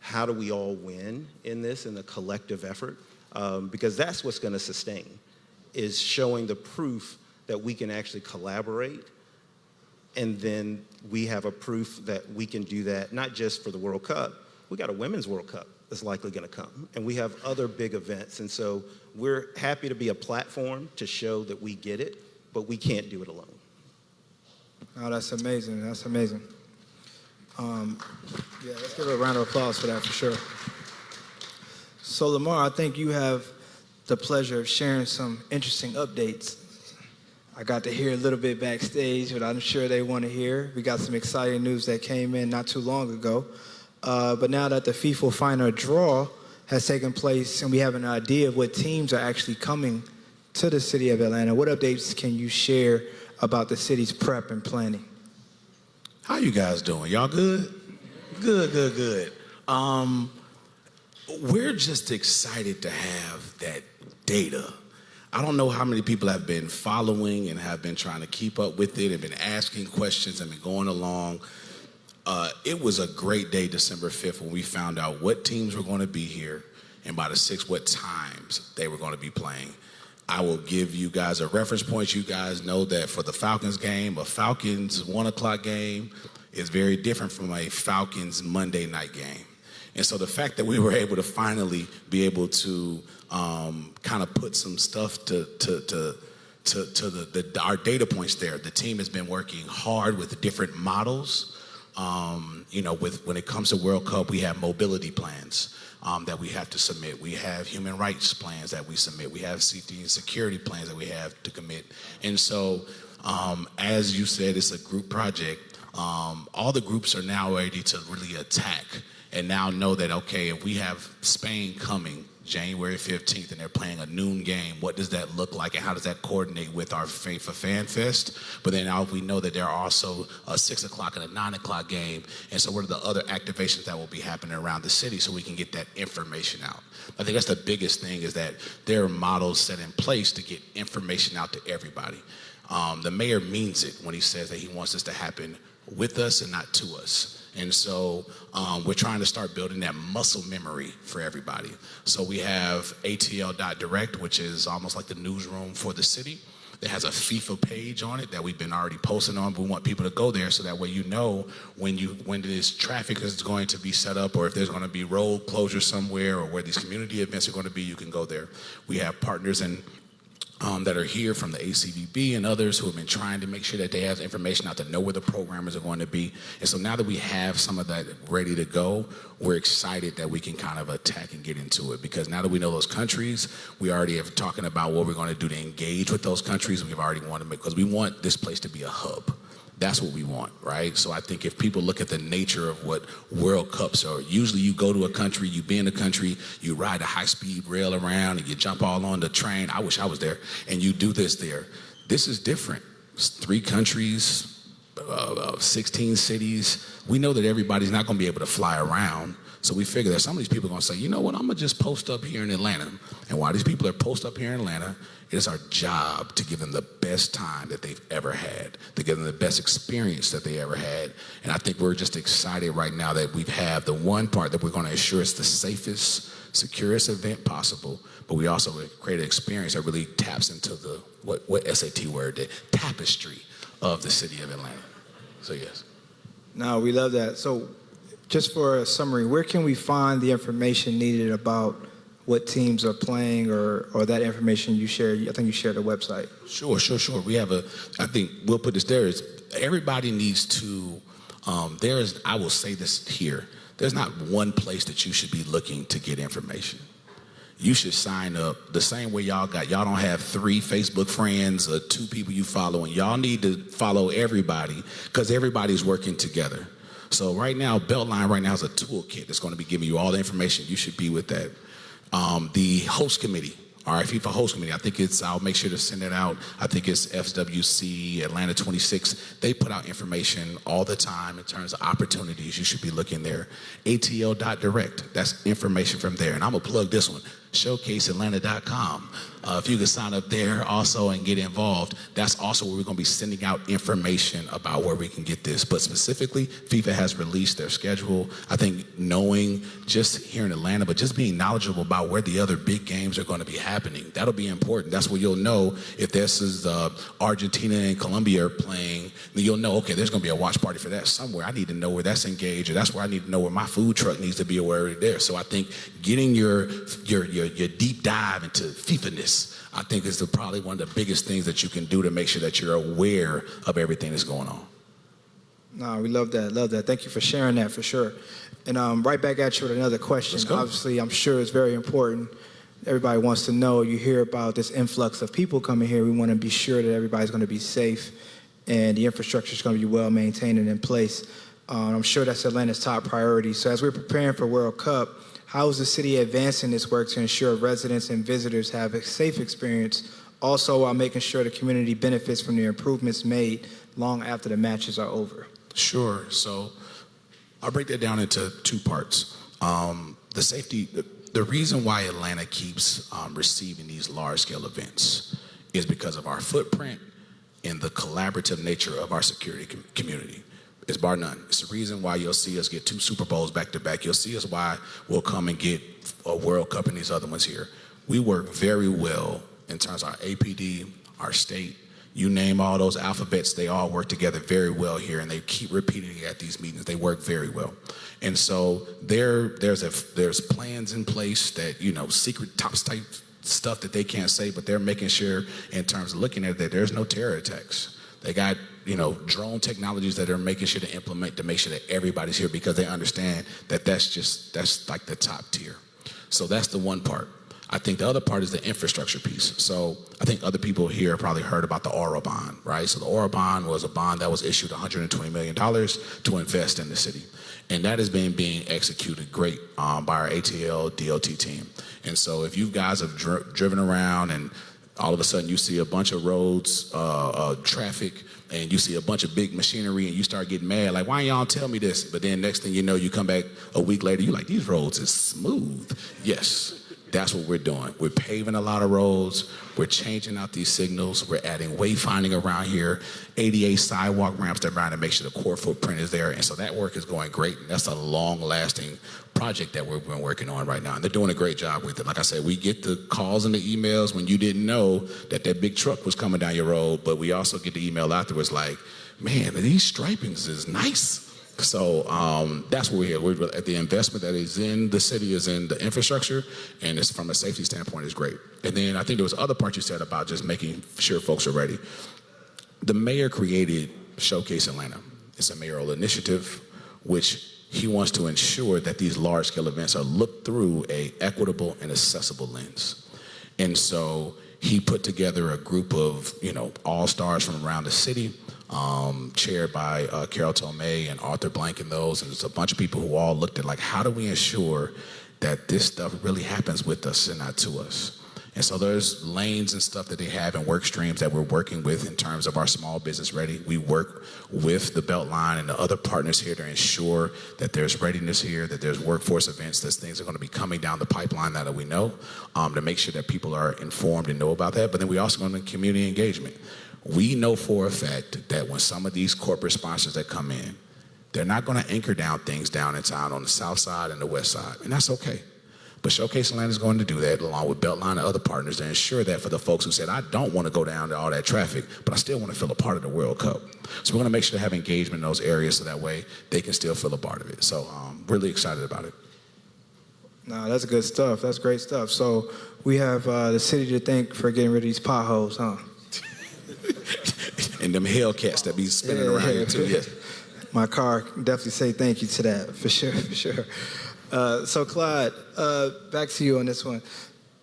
how do we all win in this, in the collective effort, because that's what's going to sustain, is showing the proof that we can actually collaborate, and then we have a proof that we can do that not just for the World Cup. We got a Women's World Cup that's likely going to come, and we have other big events, and so we're happy to be a platform to show that we get it, but we can't do it alone. Oh, that's amazing. That's amazing. Yeah, let's give a round of applause for that for sure. So, Lamar, I think you have the pleasure of sharing some interesting updates. I got to hear a little bit backstage, but I'm sure they want to hear. We got some exciting news that came in not too long ago. But now that the FIFA final draw has taken place and we have an idea of what teams are actually coming to the city of Atlanta, what updates can you share about the city's prep and planning? How you guys doing? Y'all good? Good. We're just excited to have that data. I don't know how many people have been following and have been trying to keep up with it and been asking questions and been going along. It was a great day, December 5th, when we found out what teams were going to be here and by the 6th, what times they were going to be playing. I will give you guys a reference point. You guys know that for the Falcons game, a Falcons 1 o'clock game is very different from a Falcons Monday night game. And so the fact that we were able to finally be able to kind of put some stuff to our data points there. The team has been working hard with different models. When it comes to World Cup, we have mobility plans that we have to submit. We have human rights plans that we submit. We have safety and security plans that we have to commit. And so, as you said, it's a group project. All the groups are now ready to really attack and now know that, okay, if we have Spain coming January 15th and they're playing a noon game, what does that look like and how does that coordinate with our FIFA Fan Fest? But then now we know that there are also a 6 o'clock and a 9 o'clock game. And so what are the other activations that will be happening around the city so we can get that information out? I think that's the biggest thing, is that there are models set in place to get information out to everybody. The mayor means it when he says that he wants this to happen with us and not to us. And so we're trying to start building that muscle memory for everybody. So we have ATL.direct, which is almost like the newsroom for the city. That has a FIFA page on it that we've been already posting on. But we want people to go there so that way you know when this traffic is going to be set up, or if there's going to be road closure somewhere, or where these community events are going to be, you can go there. We have partners that are here from the ACVB and others who have been trying to make sure that they have information out to know where the programmers are going to be. And so now that we have some of that ready to go, we're excited that we can kind of attack and get into it, because now that we know those countries, we already have talking about what we're going to do to engage with those countries. We've already wanted to make, because we want this place to be a hub. That's what we want, right? So I think if people look at the nature of what World Cups are, usually you go to a country, you be in a country, you ride a high-speed rail around, and you jump all on the train. I wish I was there. And you do this there. This is different. It's 3 countries, 16 cities. We know that everybody's not going to be able to fly around. So we figure that some of these people are going to say, you know what, I'm going to just post up here in Atlanta. And while these people are post up here in Atlanta, it is our job to give them the best time that they've ever had, to give them the best experience that they ever had. And I think we're just excited right now that we have the one part that we're going to ensure it's the safest, securest event possible, but we also create an experience that really taps into the, what SAT word, the tapestry of the city of Atlanta. So yes. No, we love that. So just for a summary, where can we find the information needed about what teams are playing, or that information you shared? I think you shared a website. Sure. We have I think we'll put this there, is everybody needs to, I will say this here, there's not one place that you should be looking to get information. You should sign up the same way y'all don't have 3 Facebook friends or 2 people you follow, and y'all need to follow everybody, because everybody's working together. So right now, Beltline right now is a toolkit that's going to be giving you all the information. You should be with that. The host committee, all right, FIFA host committee, I think I'll make sure to send it out. I think it's FWC, Atlanta 26. They put out information all the time in terms of opportunities. You should be looking there. ATL.direct, that's information from there. And I'm going to plug this one, showcaseatlanta.com. If you can sign up there also and get involved, that's also where we're going to be sending out information about where we can get this. But specifically, FIFA has released their schedule. I think knowing just here in Atlanta, but just being knowledgeable about where the other big games are going to be happening, that'll be important. That's where you'll know if this is Argentina and Colombia are playing, then you'll know, okay, there's going to be a watch party for that somewhere. I need to know where that's engaged, or that's where I need to know where my food truck needs to be, or where it's there. So I think getting your your deep dive into FIFA-ness, I think is probably one of the biggest things that you can do to make sure that you're aware of everything that's going on. No, we love that. Love that. Thank you for sharing that for sure. And right back at you with another question. Let's go. Obviously, I'm sure it's very important. Everybody wants to know. You hear about this influx of people coming here. We want to be sure that everybody's going to be safe and the infrastructure is going to be well maintained and in place. I'm sure that's Atlanta's top priority. So as we're preparing for World Cup, how is the city advancing this work to ensure residents and visitors have a safe experience, also while making sure the community benefits from the improvements made long after the matches are over? Sure. So I'll break that down into two parts. The safety, the reason why Atlanta keeps receiving these large-scale events is because of our footprint and the collaborative nature of our security community. It's bar none. It's the reason why you'll see us get 2 Super Bowls back to back. You'll see us why we'll come and get a World Cup and these other ones here. We work very well in terms of our APD, our state. You name all those alphabets, they all work together very well here, and they keep repeating it at these meetings. They work very well. And so there's plans in place that, you know, secret top type stuff that they can't say, but they're making sure in terms of looking at that there's no terror attacks. They got, you know, drone technologies that are making sure to implement to make sure that everybody's here because they understand that that's like the top tier. So that's the one part. I think the other part is the infrastructure piece. So I think other people here probably heard about the Aura bond, right? So the Aura bond was a bond that was issued $120 million to invest in the city. And that has been being executed great by our ATL DOT team. And so if you guys have driven around and all of a sudden you see a bunch of roads, traffic, and you see a bunch of big machinery and you start getting mad, like, why y'all tell me this? But then next thing you know, you come back a week later, you're like, these roads is smooth. Yes. That's what we're doing. We're paving a lot of roads. We're changing out these signals. We're adding wayfinding around here, ADA sidewalk ramps around to make sure the core footprint is there. And so that work is going great. And that's a long-lasting project that we've been working on right now. And they're doing a great job with it. Like I said, we get the calls and the emails when you didn't know that big truck was coming down your road. But we also get the email afterwards like, man, these stripings is nice. So that's where we're at. The investment that is in the city is in the infrastructure, and it's from a safety standpoint is great. And then I think there was other part you said about just making sure folks are ready. The mayor created Showcase Atlanta. It's a mayoral initiative, which he wants to ensure that these large-scale events are looked through a equitable and accessible lens. And so he put together a group of, you know, all-stars from around the city, chaired by Carol Tomei and Arthur Blank and those, and there's a bunch of people who all looked at like, how do we ensure that this stuff really happens with us and not to us? And so there's lanes and stuff that they have and work streams that we're working with in terms of our small business ready. We work with the Beltline and the other partners here to ensure that there's readiness here, that there's workforce events, that things are going to be coming down the pipeline that we know, to make sure that people are informed and know about that. But then we also going to community engagement. We know for a fact that when some of these corporate sponsors that come in, they're not going to anchor down things down in town on the south side and the west side, and that's okay. But Showcase Atlanta is going to do that along with Beltline and other partners to ensure that for the folks who said, I don't want to go down to all that traffic, but I still want to feel a part of the World Cup. So we're going to make sure to have engagement in those areas so that way they can still feel a part of it. So I'm really excited about it. No, that's good stuff. That's great stuff. So we have the city to thank for getting rid of these potholes, huh? And them Hellcats that be spinning around here too, yes. My car definitely say thank you to that, for sure, for sure. So Clyde, back to you on this one.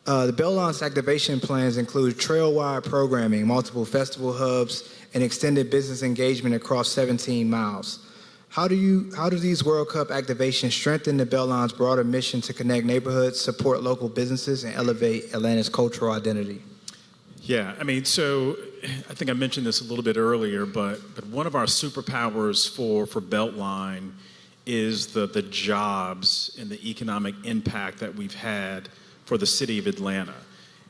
The Beltline's activation plans include trail-wide programming, multiple festival hubs, and extended business engagement across 17 miles. How do these World Cup activations strengthen the Beltline's broader mission to connect neighborhoods, support local businesses, and elevate Atlanta's cultural identity? Yeah, I mean, so I think I mentioned this a little bit earlier, but one of our superpowers for Beltline is the jobs and the economic impact that we've had for the city of Atlanta.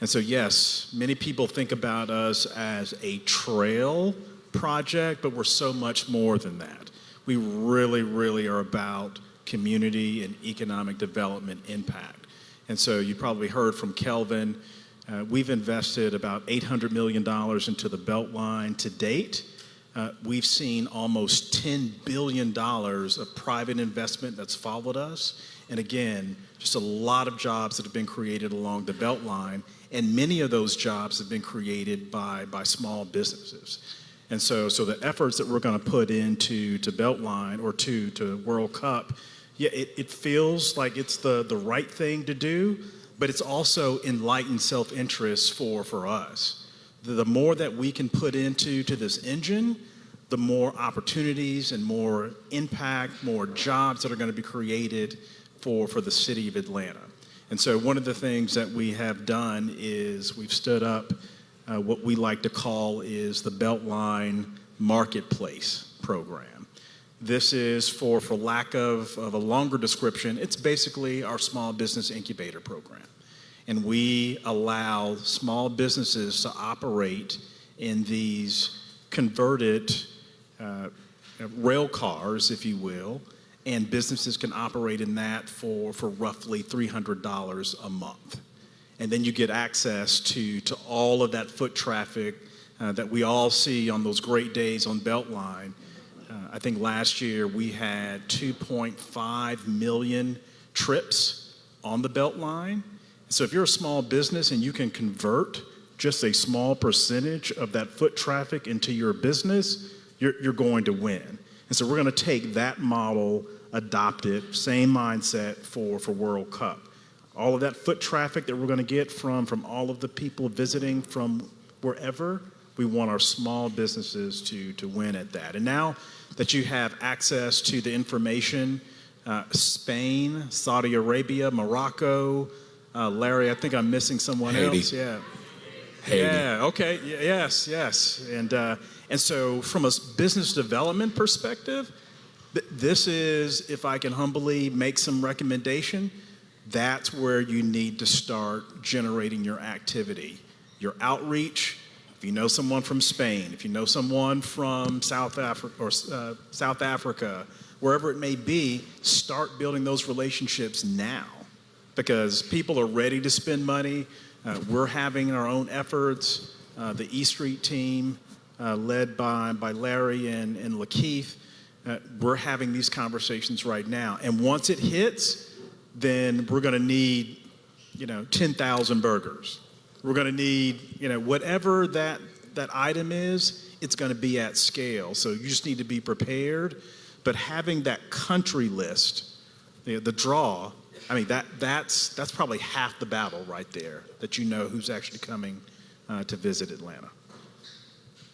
And so, yes, many people think about us as a trail project, but we're so much more than that. We really, really are about community and economic development impact. And so you probably heard from Kelvin, we've invested about $800 million into the Beltline to date. We've seen almost $10 billion of private investment that's followed us. And again, just a lot of jobs that have been created along the Beltline, and many of those jobs have been created by small businesses. And so the efforts that we're going to put into Beltline or to World Cup, yeah, it feels like it's the right thing to do, but it's also enlightened self-interest for us. The more that we can put into this engine, the more opportunities and more impact, more jobs that are going to be created for the city of Atlanta. And so one of the things that we have done is we've stood up what we like to call is the Beltline Marketplace program. This is, for lack of a longer description, it's basically our small business incubator program. And we allow small businesses to operate in these converted rail cars, if you will, and businesses can operate in that for roughly $300 a month. And then you get access to all of that foot traffic that we all see on those great days on Beltline. I think last year we had 2.5 million trips on the Beltline. So if you're a small business and you can convert just a small percentage of that foot traffic into your business, you're going to win. And so we're going to take that model, adopt it, same mindset for World Cup. All of that foot traffic that we're going to get from all of the people visiting from wherever, we want our small businesses to win at that. And now that you have access to the information, Spain, Saudi Arabia, Morocco, Larry, I think I'm missing someone else. Yeah. Haiti. Yeah, okay, yes. And so from a business development perspective, this is, if I can humbly make some recommendation, that's where you need to start generating your activity, your outreach. If you know someone from Spain, if you know someone from South Africa, wherever it may be, start building those relationships now, because people are ready to spend money. We're having our own efforts. The E Street team, led by Larry and Lakeith, we're having these conversations right now. And once it hits, then we're going to need, 10,000 burgers. We're going to need, whatever that item is, it's going to be at scale. So you just need to be prepared. But having that country list, the draw, I mean, that's probably half the battle right there, that you know who's actually coming to visit Atlanta.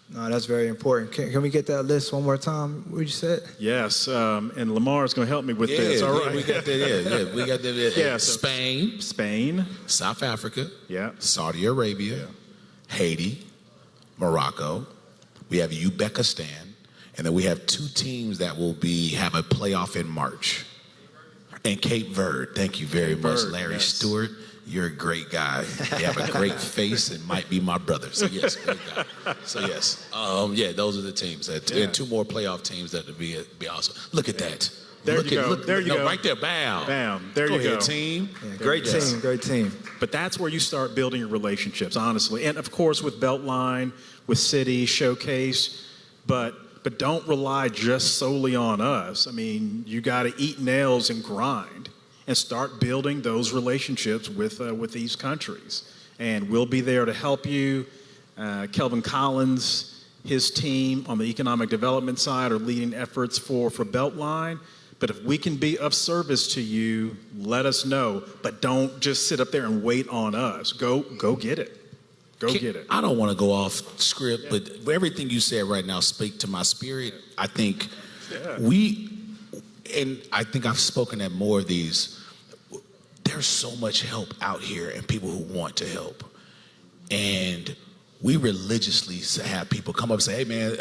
No, that's very important. Can we get that list one more time? What you said? Yes, and Lamar's going to help me with this. All right. We got that. Yeah, we got that. Yeah, Spain, South Africa, Saudi Arabia, Haiti, Morocco. We have Uzbekistan, and then we have 2 teams that will have a playoff in March. And Cape Verde. Thank you very much, Larry Stewart. You're a great guy. You have a great face and might be my brother. So yes, great guy. So yes, those are the teams. And 2 more playoff teams that would be awesome. Look at that. There you go. Right there. Bam. Bam. There you go. Team. Yeah, great team. But that's where you start building your relationships, honestly. And of course, with Beltline, with City, Showcase, but don't rely just solely on us. I mean, you got to eat nails and grind and start building those relationships with these countries. And we'll be there to help you. Kelvin Collins, his team on the economic development side are leading efforts for Beltline. But if we can be of service to you, let us know. But don't just sit up there and wait on us. Go get it. Get it. I don't want to go off script, but everything you said right now speak to my spirit. I think I think I've spoken at more of these. There's so much help out here and people who want to help. And we religiously have people come up and say, hey man,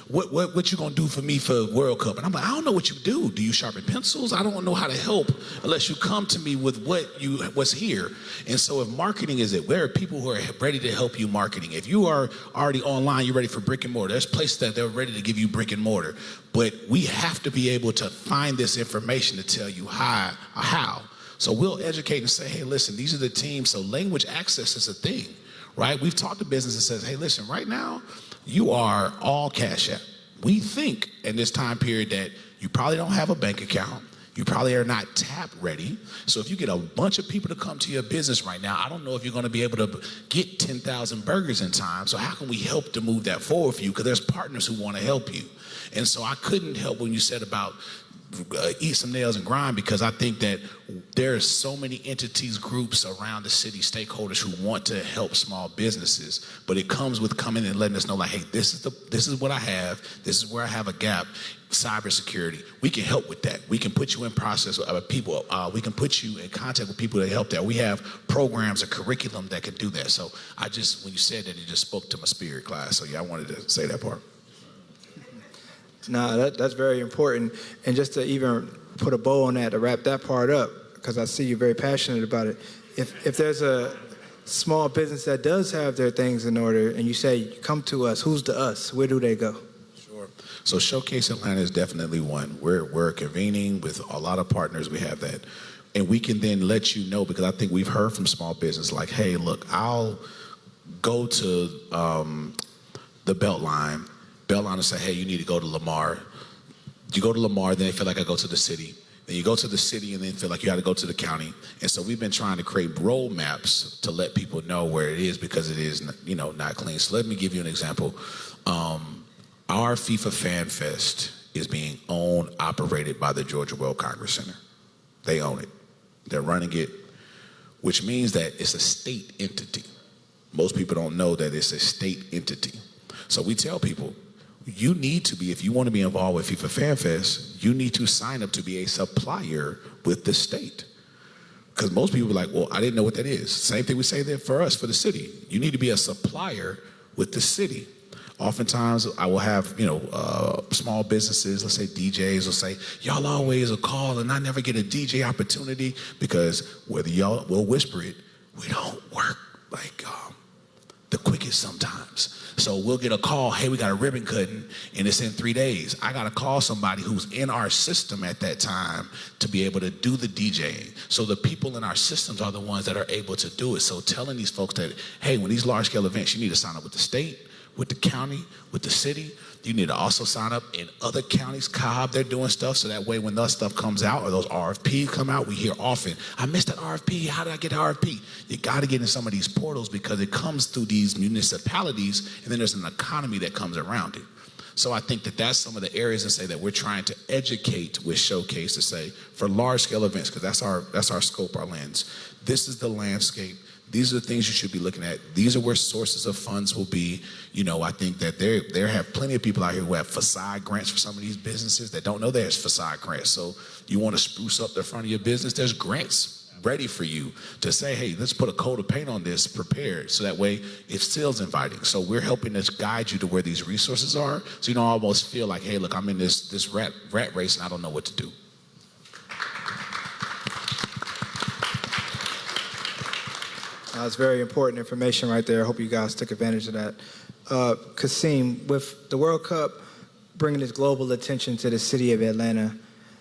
what you gonna do for me for World Cup? And I'm like, I don't know what you do. Do you sharpen pencils? I don't know how to help unless you come to me with what's here. And so if marketing is it, there are people who are ready to help you marketing. If you are already online, you're ready for brick and mortar. There's places that they're ready to give you brick and mortar. But we have to be able to find this information to tell you how. So we'll educate and say, hey, listen, these are the teams. So language access is a thing. Right? We've talked to business that says, hey, listen, right now, you are all Cash App. We think in this time period that you probably don't have a bank account. You probably are not tap ready. So if you get a bunch of people to come to your business right now, I don't know if you're going to be able to get 10,000 burgers in time. So how can we help to move that forward for you? Because there's partners who want to help you. And so I couldn't help when you said about eat some nails and grind, because I think that there are so many entities, groups around the city, stakeholders who want to help small businesses, but it comes with coming and letting us know, like, hey, this is what I have, this is where I have a gap. Cybersecurity, we can help with that. We can put you in process with people. We can put you in contact with people that help that. We have programs, a curriculum that can do that. So I just, when you said that, it just spoke to my spirit, class. So yeah, I wanted to say that part. No, that's very important. And just to even put a bow on that, to wrap that part up, because I see you're very passionate about it. If there's a small business that does have their things in order, and you say, come to us, who's the us? Where do they go? Sure. So Showcase Atlanta is definitely one. We're convening with a lot of partners. We have that. And we can then let you know, because I think we've heard from small business, like, hey, look, I'll go to the Beltline and say, hey, you need to go to Lamar. You go to Lamar, then they feel like I go to the city. Then you go to the city and then feel like you got to go to the county. And so we've been trying to create roadmaps to let people know where it is, because it is, not clean. So let me give you an example. Our FIFA Fan Fest is being owned, operated by the Georgia World Congress Center. They own it. They're running it, which means that it's a state entity. Most people don't know that it's a state entity. So we tell people, you need to be, if you want to be involved with FIFA Fan Fest, you need to sign up to be a supplier with the state. Because most people are like, well, I didn't know what that is. Same thing we say there for us, for the city. You need to be a supplier with the city. Oftentimes, I will have, small businesses, let's say DJs will say, y'all always will call and I never get a DJ opportunity, because whether y'all will whisper it, we don't work like the quickest sometimes. So we'll get a call, hey, we got a ribbon cutting and it's in 3 days. I got to call somebody who's in our system at that time to be able to do the DJing. So the people in our systems are the ones that are able to do it. So telling these folks that, hey, when these large scale events, you need to sign up with the state, with the county, with the city. You need to also sign up in other counties. Cobb, they're doing stuff, so that way when that stuff comes out or those RFPs come out, we hear often, I missed that RFP, how did I get the RFP? You got to get in some of these portals, because it comes through these municipalities, and then there's an economy that comes around it. So I think that that's some of the areas and say that we're trying to educate with Showcase, to say for large scale events, because that's our scope, our lens. This is the landscape. These are the things you should be looking at. These are where sources of funds will be. I think that there have plenty of people out here who have facade grants for some of these businesses that don't know there's facade grants. So you want to spruce up the front of your business, there's grants ready for you to say, hey, let's put a coat of paint on this, prepared, so that way it feels inviting. So we're helping to guide you to where these resources are, so you don't almost feel like, hey, look, I'm in this rat race and I don't know what to do. That's very important information right there. I hope you guys took advantage of that. Kasim, with the World Cup bringing its global attention to the city of Atlanta,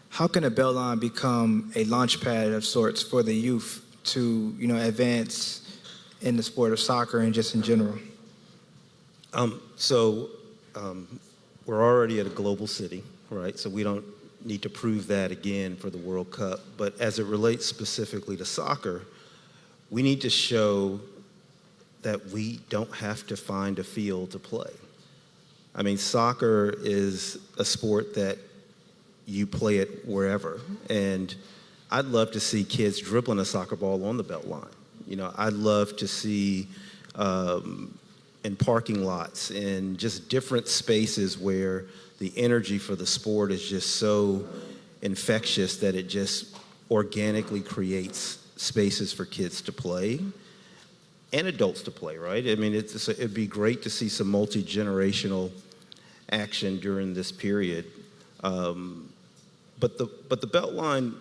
how can a Beltline become a launch pad of sorts for the youth to, advance in the sport of soccer and just in general? We're already at a global city, right? So we don't need to prove that again for the World Cup. But as it relates specifically to soccer, we need to show that we don't have to find a field to play. I mean, soccer is a sport that you play it wherever. And I'd love to see kids dribbling a soccer ball on the Beltline. I'd love to see in parking lots and just different spaces where the energy for the sport is just so infectious that it just organically creates spaces for kids to play and adults to play, right? I mean, it'd be great to see some multi-generational action during this period. But the Beltline,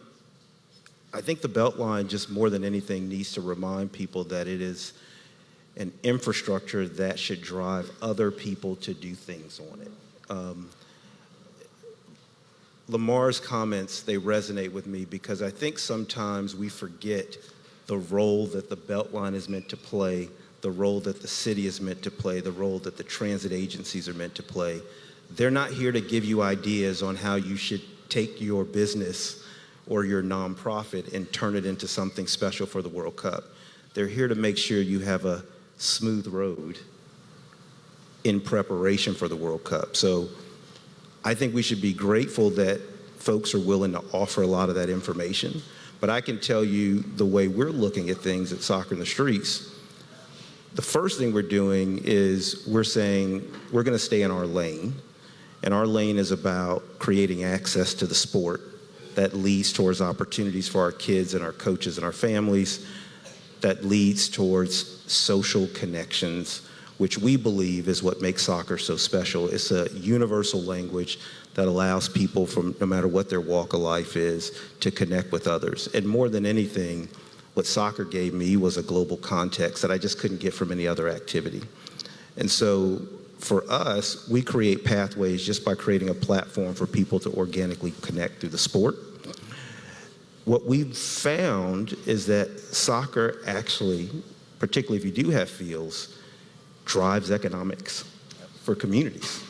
I think the Beltline just more than anything needs to remind people that it is an infrastructure that should drive other people to do things on it. Lamar's comments, they resonate with me because I think sometimes we forget the role that the Beltline is meant to play, the role that the city is meant to play, the role that the transit agencies are meant to play. They're not here to give you ideas on how you should take your business or your nonprofit and turn it into something special for the World Cup. They're here to make sure you have a smooth road in preparation for the World Cup. So I think we should be grateful that folks are willing to offer a lot of that information. But I can tell you the way we're looking at things at Soccer in the Streets, the first thing we're doing is we're saying we're going to stay in our lane. And our lane is about creating access to the sport that leads towards opportunities for our kids and our coaches and our families, that leads towards social connections, which we believe is what makes soccer so special. It's a universal language that allows people from no matter what their walk of life is to connect with others. And more than anything, what soccer gave me was a global context that I just couldn't get from any other activity. And so for us, we create pathways just by creating a platform for people to organically connect through the sport. What we've found is that soccer actually, particularly if you do have fields, drives economics for communities.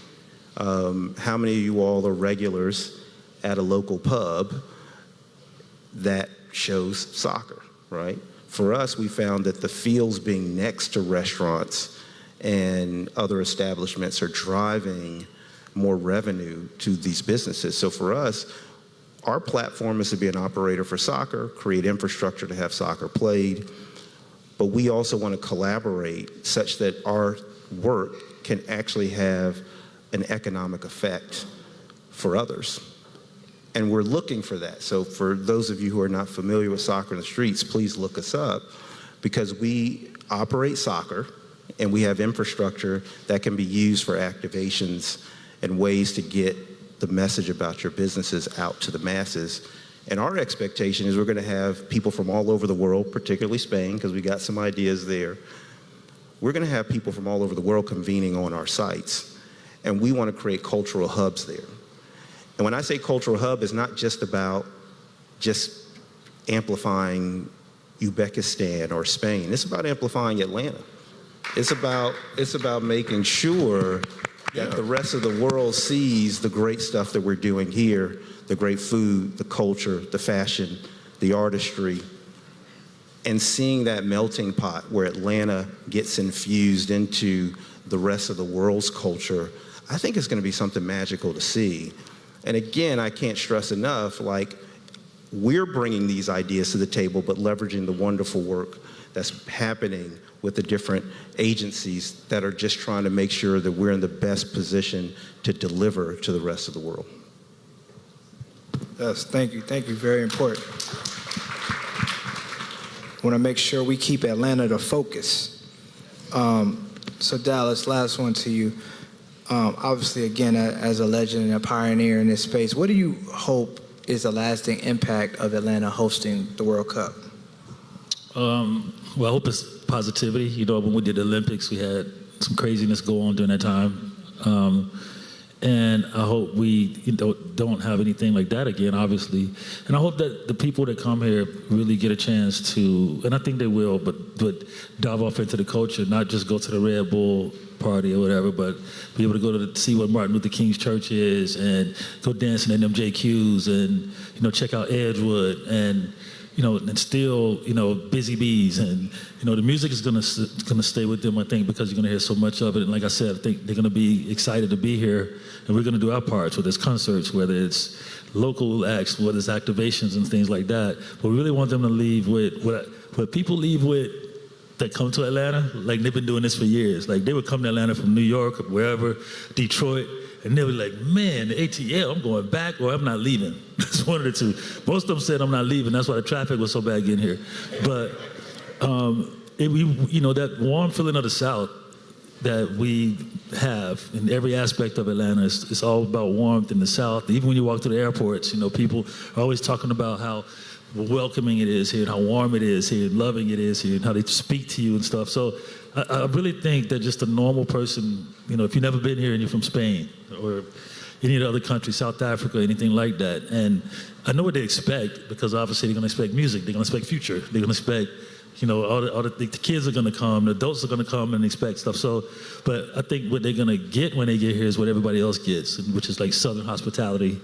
How many of you all are regulars at a local pub that shows soccer, right? For us, we found that the fields being next to restaurants and other establishments are driving more revenue to these businesses. So for us, our platform is to be an operator for soccer, create infrastructure to have soccer played, but we also want to collaborate such that our work can actually have an economic effect for others. And we're looking for that. So for those of you who are not familiar with Soccer in the Streets, please look us up, because we operate soccer and we have infrastructure that can be used for activations and ways to get the message about your businesses out to the masses. And our expectation is we're going to have people from all over the world, particularly Spain, because we got some ideas there. We're going to have people from all over the world convening on our sites. And we want to create cultural hubs there. And when I say cultural hub, it's not just about just amplifying Uzbekistan or Spain. It's about amplifying Atlanta. It's about making sure that the rest of the world sees the great stuff that we're doing here, the great food, the culture, the fashion, the artistry, and seeing that melting pot where Atlanta gets infused into the rest of the world's culture. I think it's going to be something magical to see. And again, I can't stress enough, like, we're bringing these ideas to the table, but leveraging the wonderful work that's happening with the different agencies that are just trying to make sure that we're in the best position to deliver to the rest of the world. Yes, thank you. Thank you. Very important. I want to make sure we keep Atlanta the focus. So Dallas, last one to you. Obviously, again, as a legend and a pioneer in this space, what do you hope is the lasting impact of Atlanta hosting the World Cup? Well, I hope it's positivity. You know, when we did the Olympics, we had some craziness go on during that time. And I hope we don't have anything like that again, obviously. And I hope that the people that come here really get a chance to, and I think they will, but dive off into the culture, not just go to the Red Bull party or whatever, but be able to go to see what Martin Luther King's church is and go dancing in them JQs and, you know, check out Edgewood and, you know, and still, you know, Busy Bees, and, you know, the music is gonna stay with them, I think, because you're gonna hear so much of it. And like I said, I think they're gonna be excited to be here, and we're gonna do our parts, whether it's concerts, whether it's local acts, whether it's activations and things like that. But we really want them to leave with what people leave with that come to Atlanta, like they've been doing this for years. Like they would come to Atlanta from New York or wherever, Detroit, and they were like, man, the ATL, I'm going back or I'm not leaving. It's one of the two. Most of them said I'm not leaving. That's why the traffic was so bad getting here. But, you know, that warm feeling of the South that we have in every aspect of Atlanta, it's all about warmth in the South. Even when you walk through the airports, you know, people are always talking about how welcoming it is here and how warm it is here and loving it is here and how they speak to you and stuff. So I really think that just a normal person, you know, if you've never been here and you're from Spain or any of the other countries, South Africa, anything like that, and I know what they expect, because obviously they're going to expect music, they're going to expect Future, they're going to expect, you know, all the kids are going to come, the adults are going to come and expect stuff. So, but I think what they're going to get when they get here is what everybody else gets, which is like Southern hospitality.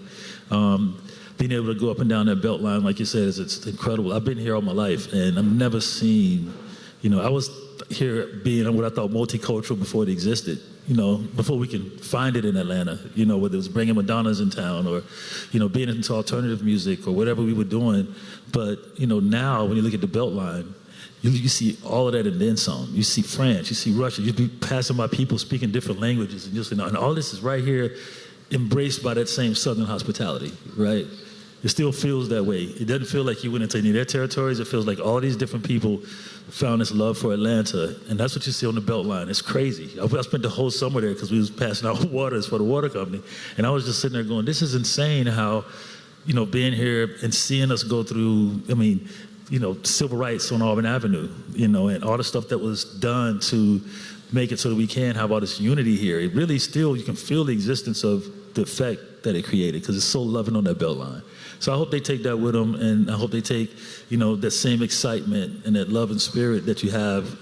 being able to go up and down that Beltline, like you said, it's incredible. I've been here all my life, and I've never seen, I was here being what I thought multicultural before it existed, before we can find it in Atlanta, whether it was bringing Madonnas in town or, being into alternative music or whatever we were doing. But, now when you look at the Beltline, you see all of that and then some. You see France, you see Russia, you be passing by people speaking different languages, and all this is right here embraced by that same Southern hospitality, right? It still feels that way. It doesn't feel like you went into any of their territories. It feels like all these different people found this love for Atlanta, and that's what you see on the Beltline. It's crazy. I spent the whole summer there because we was passing out waters for the water company, and I was just sitting there going, this is insane how, being here and seeing us go through, civil rights on Auburn Avenue, and all the stuff that was done to make it so that we can have all this unity here. It really still, you can feel the existence of the effect that it created because it's so loving on that Beltline. So I hope they take that with them, and I hope they take, that same excitement and that love and spirit that you have,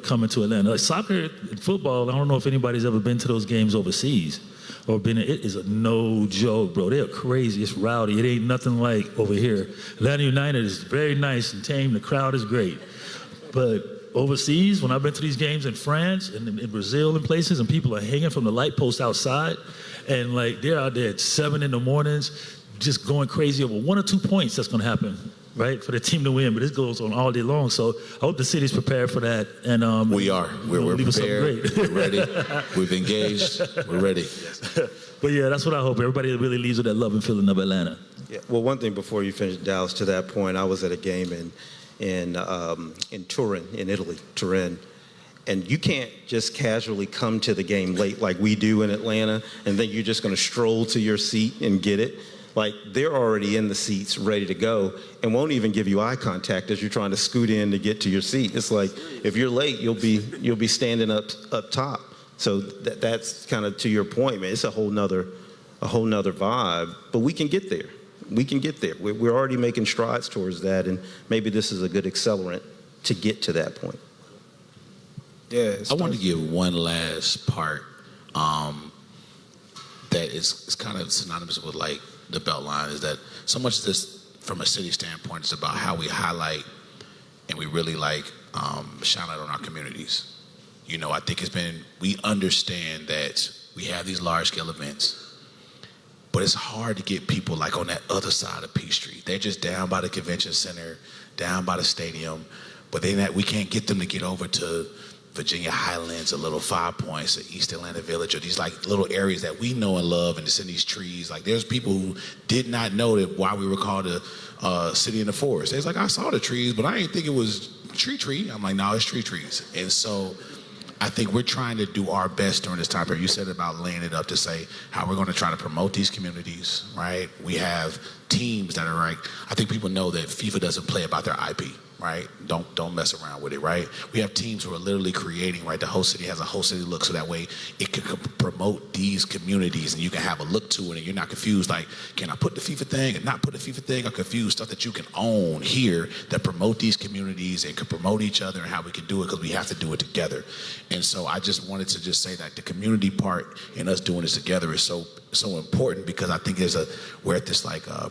coming to Atlanta. Like soccer and football, I don't know if anybody's ever been to those games overseas or it is a no joke, bro. They're crazy, it's rowdy. It ain't nothing like over here. Atlanta United is very nice and tame, the crowd is great. But overseas, when I've been to these games in France and in Brazil and places, and people are hanging from the light post outside, and they're out there at 7 in the mornings, just going crazy over 1 or 2 points that's gonna happen, right, for the team to win, but this goes on all day long. So I hope the city's prepared for that. And we are. We're prepared. We're ready. We've engaged. We're ready. But yeah, that's what I hope. Everybody really leaves with that love and feeling of Atlanta. Yeah. Well, one thing before you finish, Dallas, to that point, I was at a game in Turin, in Italy, Turin. And you can't just casually come to the game late like we do in Atlanta and then you're just going to stroll to your seat and get it. Like, they're already in the seats ready to go and won't even give you eye contact as you're trying to scoot in to get to your seat. It's like, if you're late, you'll be standing up top. So that's kind of to your point, man. It's a whole nother vibe, but we can get there. We can get there. We're already making strides towards that, and maybe this is a good accelerant to get to that point. Yeah. I want to give one last part that is kind of synonymous with the Beltline, is that so much of this, from a city standpoint, is about how we highlight and we really shine light on our communities. I think we understand that we have these large scale events, but it's hard to get people on that other side of Peachtree. They're just down by the convention center, down by the stadium, but we can't get them to get over to Virginia Highlands, or Little 5 Points, or East Atlanta Village, or these little areas that we know and love, and it's in these trees. There's people who did not know that why we were called a city in the forest. They're I saw the trees, but I didn't think it was tree. I'm like, no, it's trees. And so I think we're trying to do our best during this time period. You said about laying it up to say how we're going to try to promote these communities, right? We have teams that are I think people know that FIFA doesn't play about their IP. Right? Don't mess around with it, right? We have teams who are literally creating, right? The whole city has a whole city look, so that way it can promote these communities and you can have a look to it and you're not confused, can I put the FIFA thing and not put the FIFA thing, or confused stuff that you can own here that promote these communities and can promote each other and how we can do it, because we have to do it together. And so I just wanted to just say that the community part and us doing this together is so important, because I think we're at this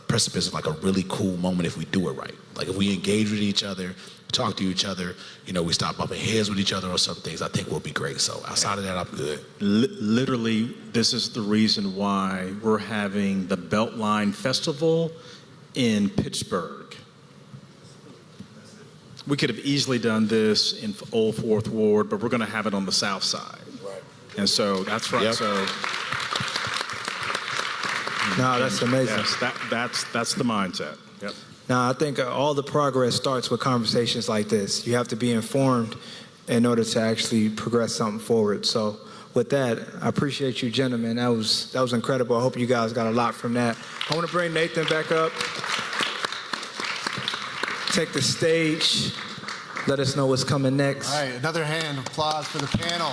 precipice of a really cool moment if we do it right. If we engage with each other, talk to each other, we stop bumping heads with each other on some things, I think we'll be great. So outside of that, I'm good. Literally, this is the reason why we're having the Beltline Festival in Pittsburgh. We could have easily done this in Old Fourth Ward, but we're going to have it on the South Side. Right. And so that's right. Yep. So. No, that's amazing. Yes, that's the mindset. Yep. Now, I think all the progress starts with conversations like this. You have to be informed in order to actually progress something forward. So with that, I appreciate you gentlemen. That was incredible. I hope you guys got a lot from that. I want to bring Nathan back up. Take the stage. Let us know what's coming next. All right, another hand of applause for the panel.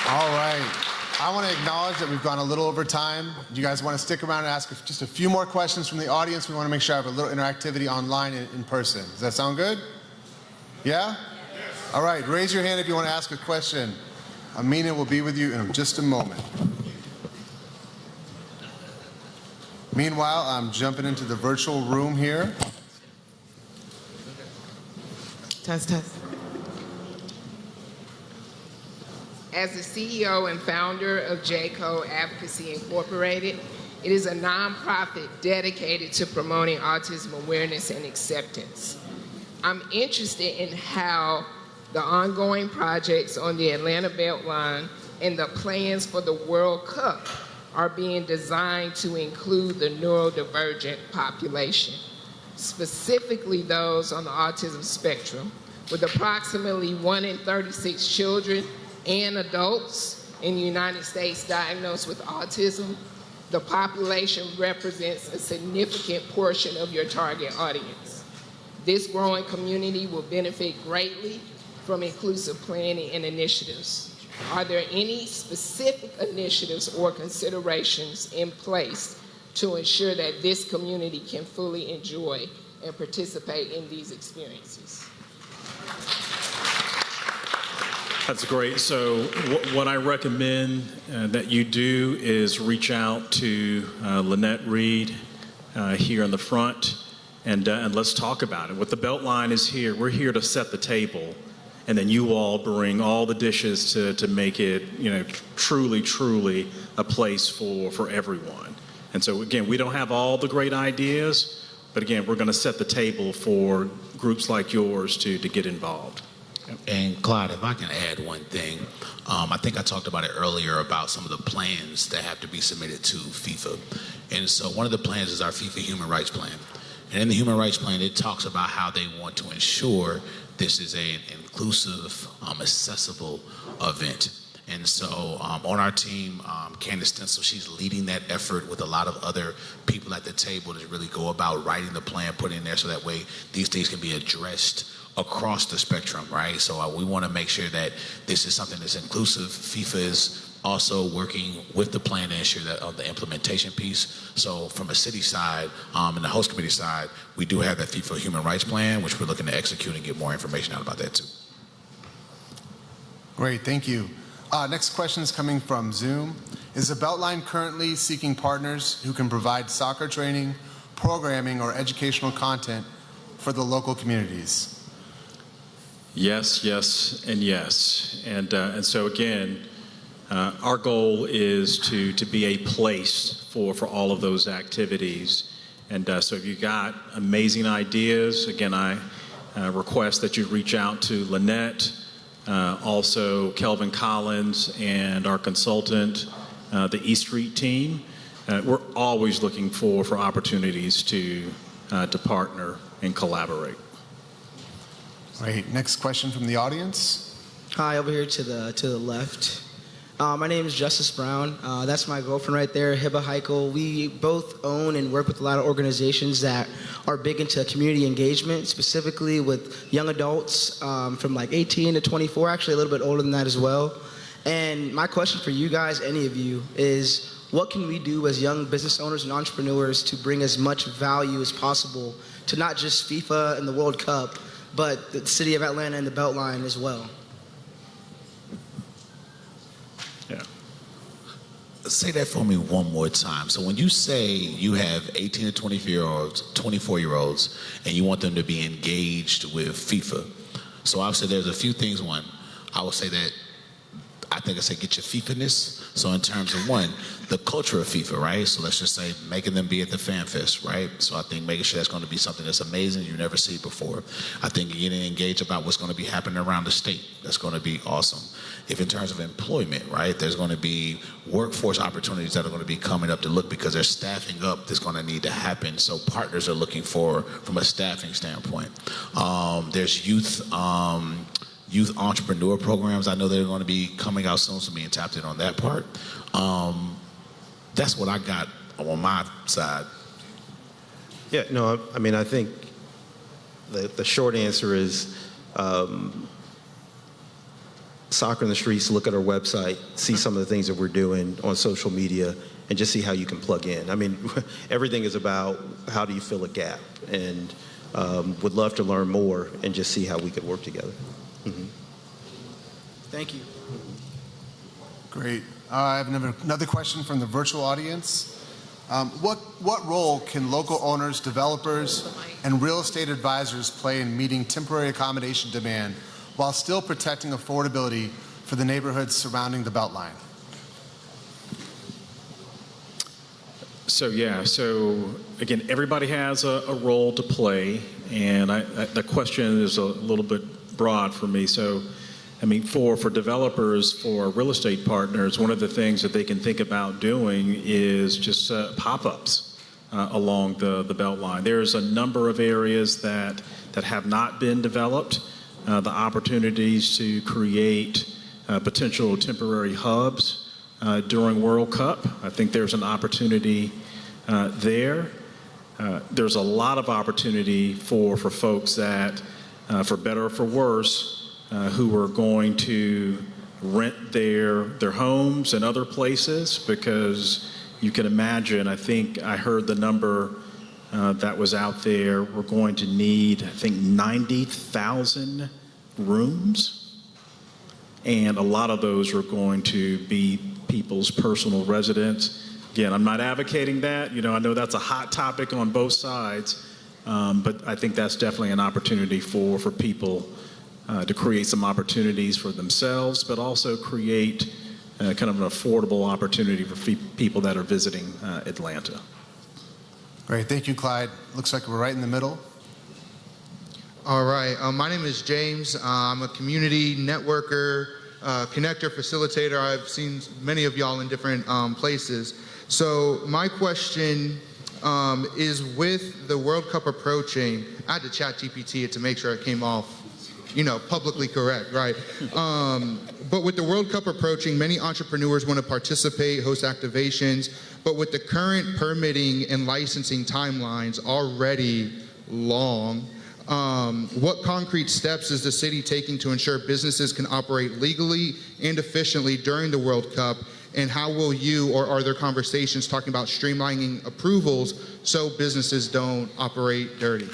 All right. I want to acknowledge that we've gone a little over time. Do you guys want to stick around and ask just a few more questions from the audience? We want to make sure I have a little interactivity online and in person. Does that sound good? Yeah? Yes. All right, raise your hand if you want to ask a question. Amina will be with you in just a moment. Meanwhile, I'm jumping into the virtual room here. Test. As the CEO and founder of JCO Advocacy Incorporated, it is a nonprofit dedicated to promoting autism awareness and acceptance. I'm interested in how the ongoing projects on the Atlanta Beltline and the plans for the World Cup are being designed to include the neurodivergent population, specifically those on the autism spectrum, with approximately 1 in 36 children and adults in the United States diagnosed with autism. The population represents a significant portion of your target audience. This growing community will benefit greatly from inclusive planning and initiatives. Are there any specific initiatives or considerations in place to ensure that this community can fully enjoy and participate in these experiences? That's great. So what I recommend that you do is reach out to Lynette Reed here in the front, and let's talk about it. What the Beltline is here, we're here to set the table, and then you all bring all the dishes to make it, truly a place for everyone. And so again, we don't have all the great ideas, but again, we're going to set the table for groups like yours to get involved. And Clyde, if I can add one thing, I think I talked about it earlier about some of the plans that have to be submitted to FIFA. And so one of the plans is our FIFA Human Rights Plan. And in the Human Rights Plan, it talks about how they want to ensure this is an inclusive, accessible event. And so on our team, Candace Stencil, she's leading that effort with a lot of other people at the table to really go about writing the plan, putting it in there so that way these things can be addressed across the spectrum, right? So we want to make sure that this is something that's inclusive. FIFA is also working with the plan to ensure that on the implementation piece. So from a city side and the host committee side, we do have that FIFA Human Rights Plan, which we're looking to execute and get more information out about that too. Great, thank you. Next question is coming from Zoom. Is the Beltline currently seeking partners who can provide soccer training, programming, or educational content for the local communities? Yes, yes, and yes. And so again, our goal is to be a place for all of those activities. And so if you've got amazing ideas, again, I request that you reach out to Lynette, also Kelvin Collins, and our consultant, the East Street team. We're always looking for opportunities to partner and collaborate. Great. Next question from the audience. Hi, over here to the left. My name is Justice Brown. That's my girlfriend right there, Hiba Heikel. We both own and work with a lot of organizations that are big into community engagement, specifically with young adults from like 18 to 24, actually a little bit older than that as well. And my question for you guys, any of you, is what can we do as young business owners and entrepreneurs to bring as much value as possible to not just FIFA and the World Cup, but the city of Atlanta and the Beltline as well? Yeah. Say that for me one more time. So when you say you have 18 to 24-year-olds, and you want them to be engaged with FIFA, so I'll say there's a few things. One, I would say that get your FIFA-ness. So in terms of one, the culture of FIFA, right? So let's just say making them be at the Fan Fest, right? So I think making sure that's going to be something that's amazing you never see before. I think getting engaged about what's going to be happening around the state. That's going to be awesome. If in terms of employment, right, there's going to be workforce opportunities that are going to be coming up to look because there's staffing up that's going to need to happen. So partners are looking for from a staffing standpoint. There's youth entrepreneur programs. I know they're going to be coming out soon, so being tapped in on that part. That's what I got on my side. Yeah, no, I mean, I think the short answer is Soccer in the Streets, look at our website, see some of the things that we're doing on social media, and just see how you can plug in. I mean, everything is about how do you fill a gap, and would love to learn more and just see how we could work together. Mm-hmm. Thank you. Great. I have another question from the virtual audience. What role can local owners, developers, and real estate advisors play in meeting temporary accommodation demand while still protecting affordability for the neighborhoods surrounding the Beltline? So again, everybody has a role to play, and the question is a little bit broad for me. So, I mean, for developers, for real estate partners, one of the things that they can think about doing is just pop-ups along the Beltline. There's a number of areas that have not been developed. The opportunities to create potential temporary hubs during World Cup. I think there's an opportunity there. There's a lot of opportunity for folks that, for better or for worse, who are going to rent their homes and other places, because you can imagine, I think I heard the number that was out there, we're going to need, I think, 90,000 rooms, and a lot of those are going to be people's personal residence. Again, I'm not advocating that. I know that's a hot topic on both sides, but I think that's definitely an opportunity for people to create some opportunities for themselves, but also create kind of an affordable opportunity for people that are visiting Atlanta. Great, thank you, Clyde. Looks like we're right in the middle. All right, my name is James. I'm a community networker, connector, facilitator. I've seen many of y'all in different places. So my question is, with the World Cup approaching, I had to chat GPT it to make sure it came off publicly correct, right? But with the World Cup approaching, many entrepreneurs want to participate, host activations, but with the current permitting and licensing timelines already long, what concrete steps is the city taking to ensure businesses can operate legally and efficiently during the World Cup? And how will you, or are there conversations talking about streamlining approvals so businesses don't operate dirty?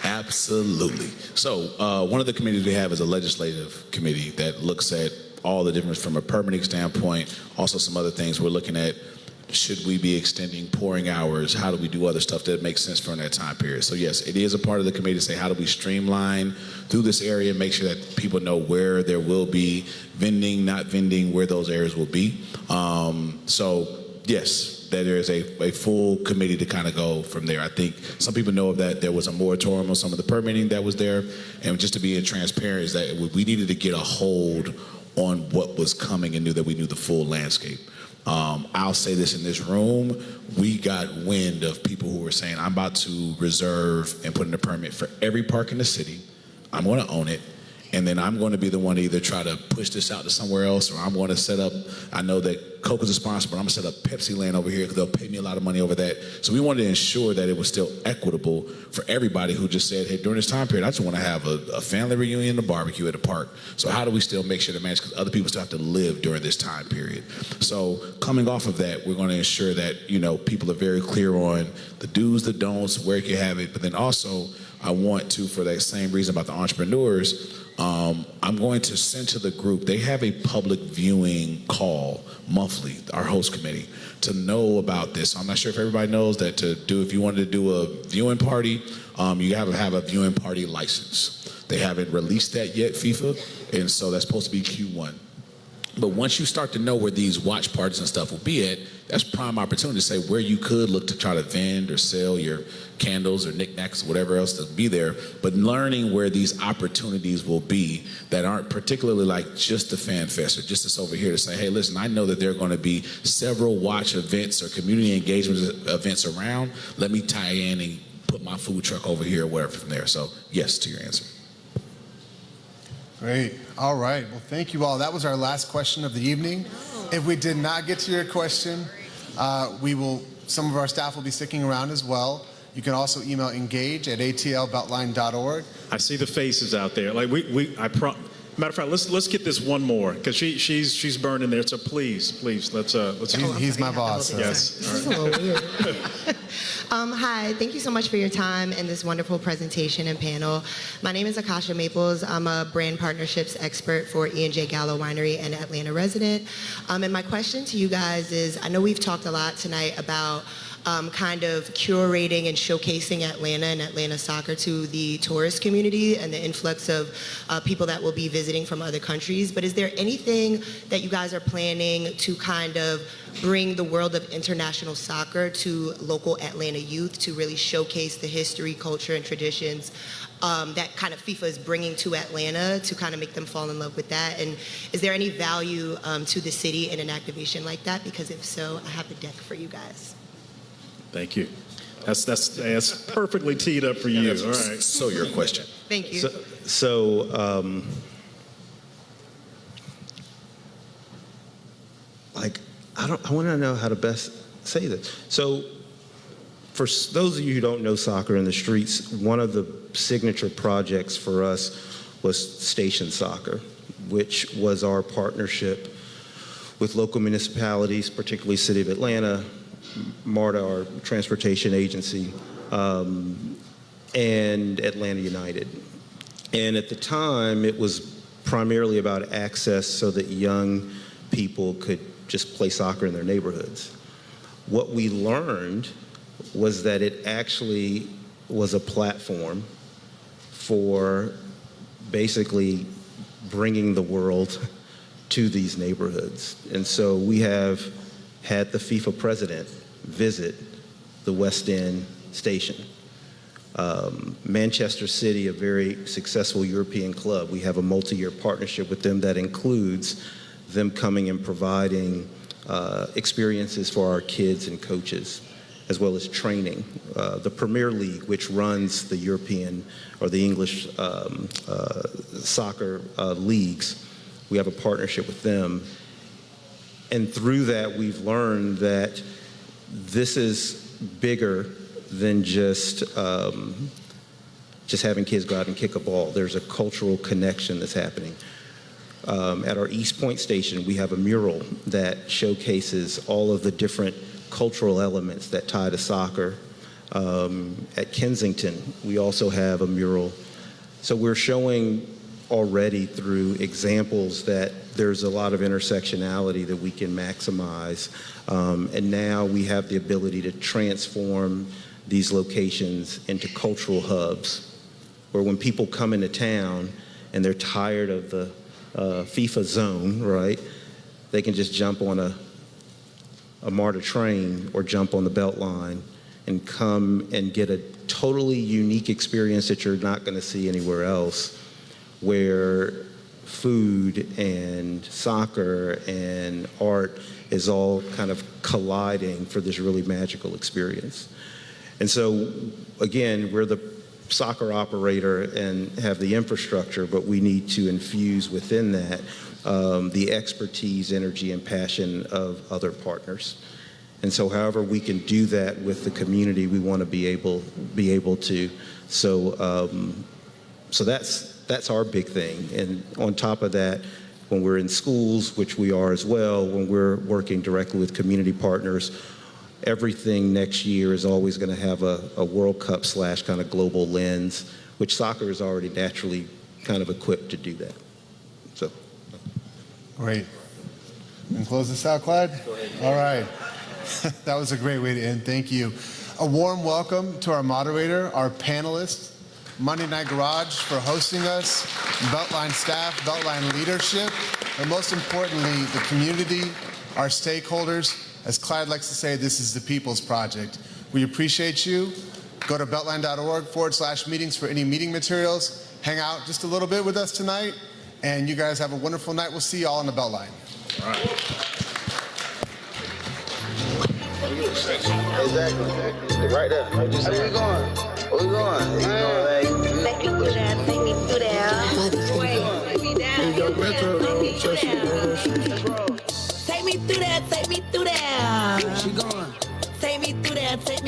Absolutely. So one of the committees we have is a legislative committee that looks at all the difference from a permitting standpoint, also some other things we're looking at. Should we be extending pouring hours? How do we do other stuff that makes sense during that time period? So yes, it is a part of the committee to say, how do we streamline through this area, make sure that people know where there will be vending, not vending, where those areas will be. So yes, that there is a full committee to kind of go from there. I think some people know that there was a moratorium on some of the permitting that was there. And just to be transparent is that we needed to get a hold on what was coming and knew that we knew the full landscape. I'll say this in this room, we got wind of people who were saying, I'm about to reserve and put in a permit for every park in the city. I'm going to own it. And then I'm going to be the one to either try to push this out to somewhere else, or I'm going to set up, I know that Coke is a sponsor, but I'm going to set up Pepsi Land over here because they'll pay me a lot of money over that. So we wanted to ensure that it was still equitable for everybody who just said, hey, during this time period, I just want to have a family reunion, a barbecue at a park. So how do we still make sure to manage, because other people still have to live during this time period. So coming off of that, we're going to ensure that, people are very clear on the do's, the don'ts, where you can have it. But then also, I want to, for that same reason about the entrepreneurs, I'm going to send to the group, they have a public viewing call monthly, our host committee, to know about this. I'm not sure if everybody knows that if you wanted to do a viewing party, you have to have a viewing party license. They haven't released that yet, FIFA, and so that's supposed to be Q1. But once you start to know where these watch parties and stuff will be at, that's prime opportunity to say where you could look to try to vend or sell your candles or knickknacks or whatever else to be there, but learning where these opportunities will be that aren't particularly like just the fan fest or just this over here to say, hey, listen, I know that there are going to be several watch events or community engagement events around. Let me tie in and put my food truck over here or whatever from there. So yes to your answer. Great. All right. Well, thank you all. That was our last question of the evening. If we did not get to your question, some of our staff will be sticking around as well. You can also email engage@atlbeltline.org. I see the faces out there. Like Matter of fact, let's get this one more because she's burned in there. So please, let's. He's my boss. So. Yes. All right. Hi, thank you so much for your time and this wonderful presentation and panel. My name is Akasha Maples. I'm a brand partnerships expert for E&J Gallo Winery and Atlanta resident. And my question to you guys is, I know we've talked a lot tonight about kind of curating and showcasing Atlanta and Atlanta soccer to the tourist community and the influx of people that will be visiting from other countries. But is there anything that you guys are planning to kind of bring the world of international soccer to local Atlanta youth to really showcase the history, culture, and traditions that kind of FIFA is bringing to Atlanta to kind of make them fall in love with that? And is there any value to the city in an activation like that? Because if so, I have the deck for you guys. Thank you. That's perfectly teed up for you. All right. So your question. Thank you. I want to know how to best say this. So, for those of you who don't know soccer in the streets, one of the signature projects for us was Station Soccer, which was our partnership with local municipalities, particularly City of Atlanta, MARTA, our transportation agency, and Atlanta United. And at the time, it was primarily about access so that young people could just play soccer in their neighborhoods. What we learned was that it actually was a platform for basically bringing the world to these neighborhoods. And so we have had the FIFA president visit the West End station. Manchester City, a very successful European club, we have a multi-year partnership with them that includes them coming and providing experiences for our kids and coaches, as well as training. The Premier League, which runs the European or the English soccer leagues, we have a partnership with them. And through that, we've learned that this is bigger than just having kids go out and kick a ball. There's a cultural connection that's happening. At our East Point station, we have a mural that showcases all of the different cultural elements that tie to soccer. At Kensington, we also have a mural. So we're showing already through examples that there's a lot of intersectionality that we can maximize. And now we have the ability to transform these locations into cultural hubs, where when people come into town and they're tired of the FIFA zone, right, they can just jump on a MARTA train or jump on the Beltline and come and get a totally unique experience that you're not going to see anywhere else, where food and soccer and art is all kind of colliding for this really magical experience. And so, again, we're the soccer operator and have the infrastructure, but we need to infuse within that the expertise, energy, and passion of other partners. And so however we can do that with the community, we want to be able to. So that's our big thing. And on top of that, when we're in schools, which we are as well, when we're working directly with community partners, everything next year is always going to have a World Cup / kind of global lens, which soccer is already naturally kind of equipped to do that. So. Great. And close this out, Clyde? All right. That was a great way to end. Thank you. A warm welcome to our moderator, our panelists, Monday Night Garage for hosting us, Beltline staff, Beltline leadership, and most importantly, the community, our stakeholders. As Clyde likes to say, this is the people's project. We appreciate you. Go to beltline.org/meetings for any meeting materials. Hang out just a little bit with us tonight. And you guys have a wonderful night. We'll see you all on the Beltline. All right. Exactly. Right there. Where we going? Where we going? Take me through that. Take me through that. Wait. Take me down. Take me through that. Take me through that. She going. Take me through that. Take me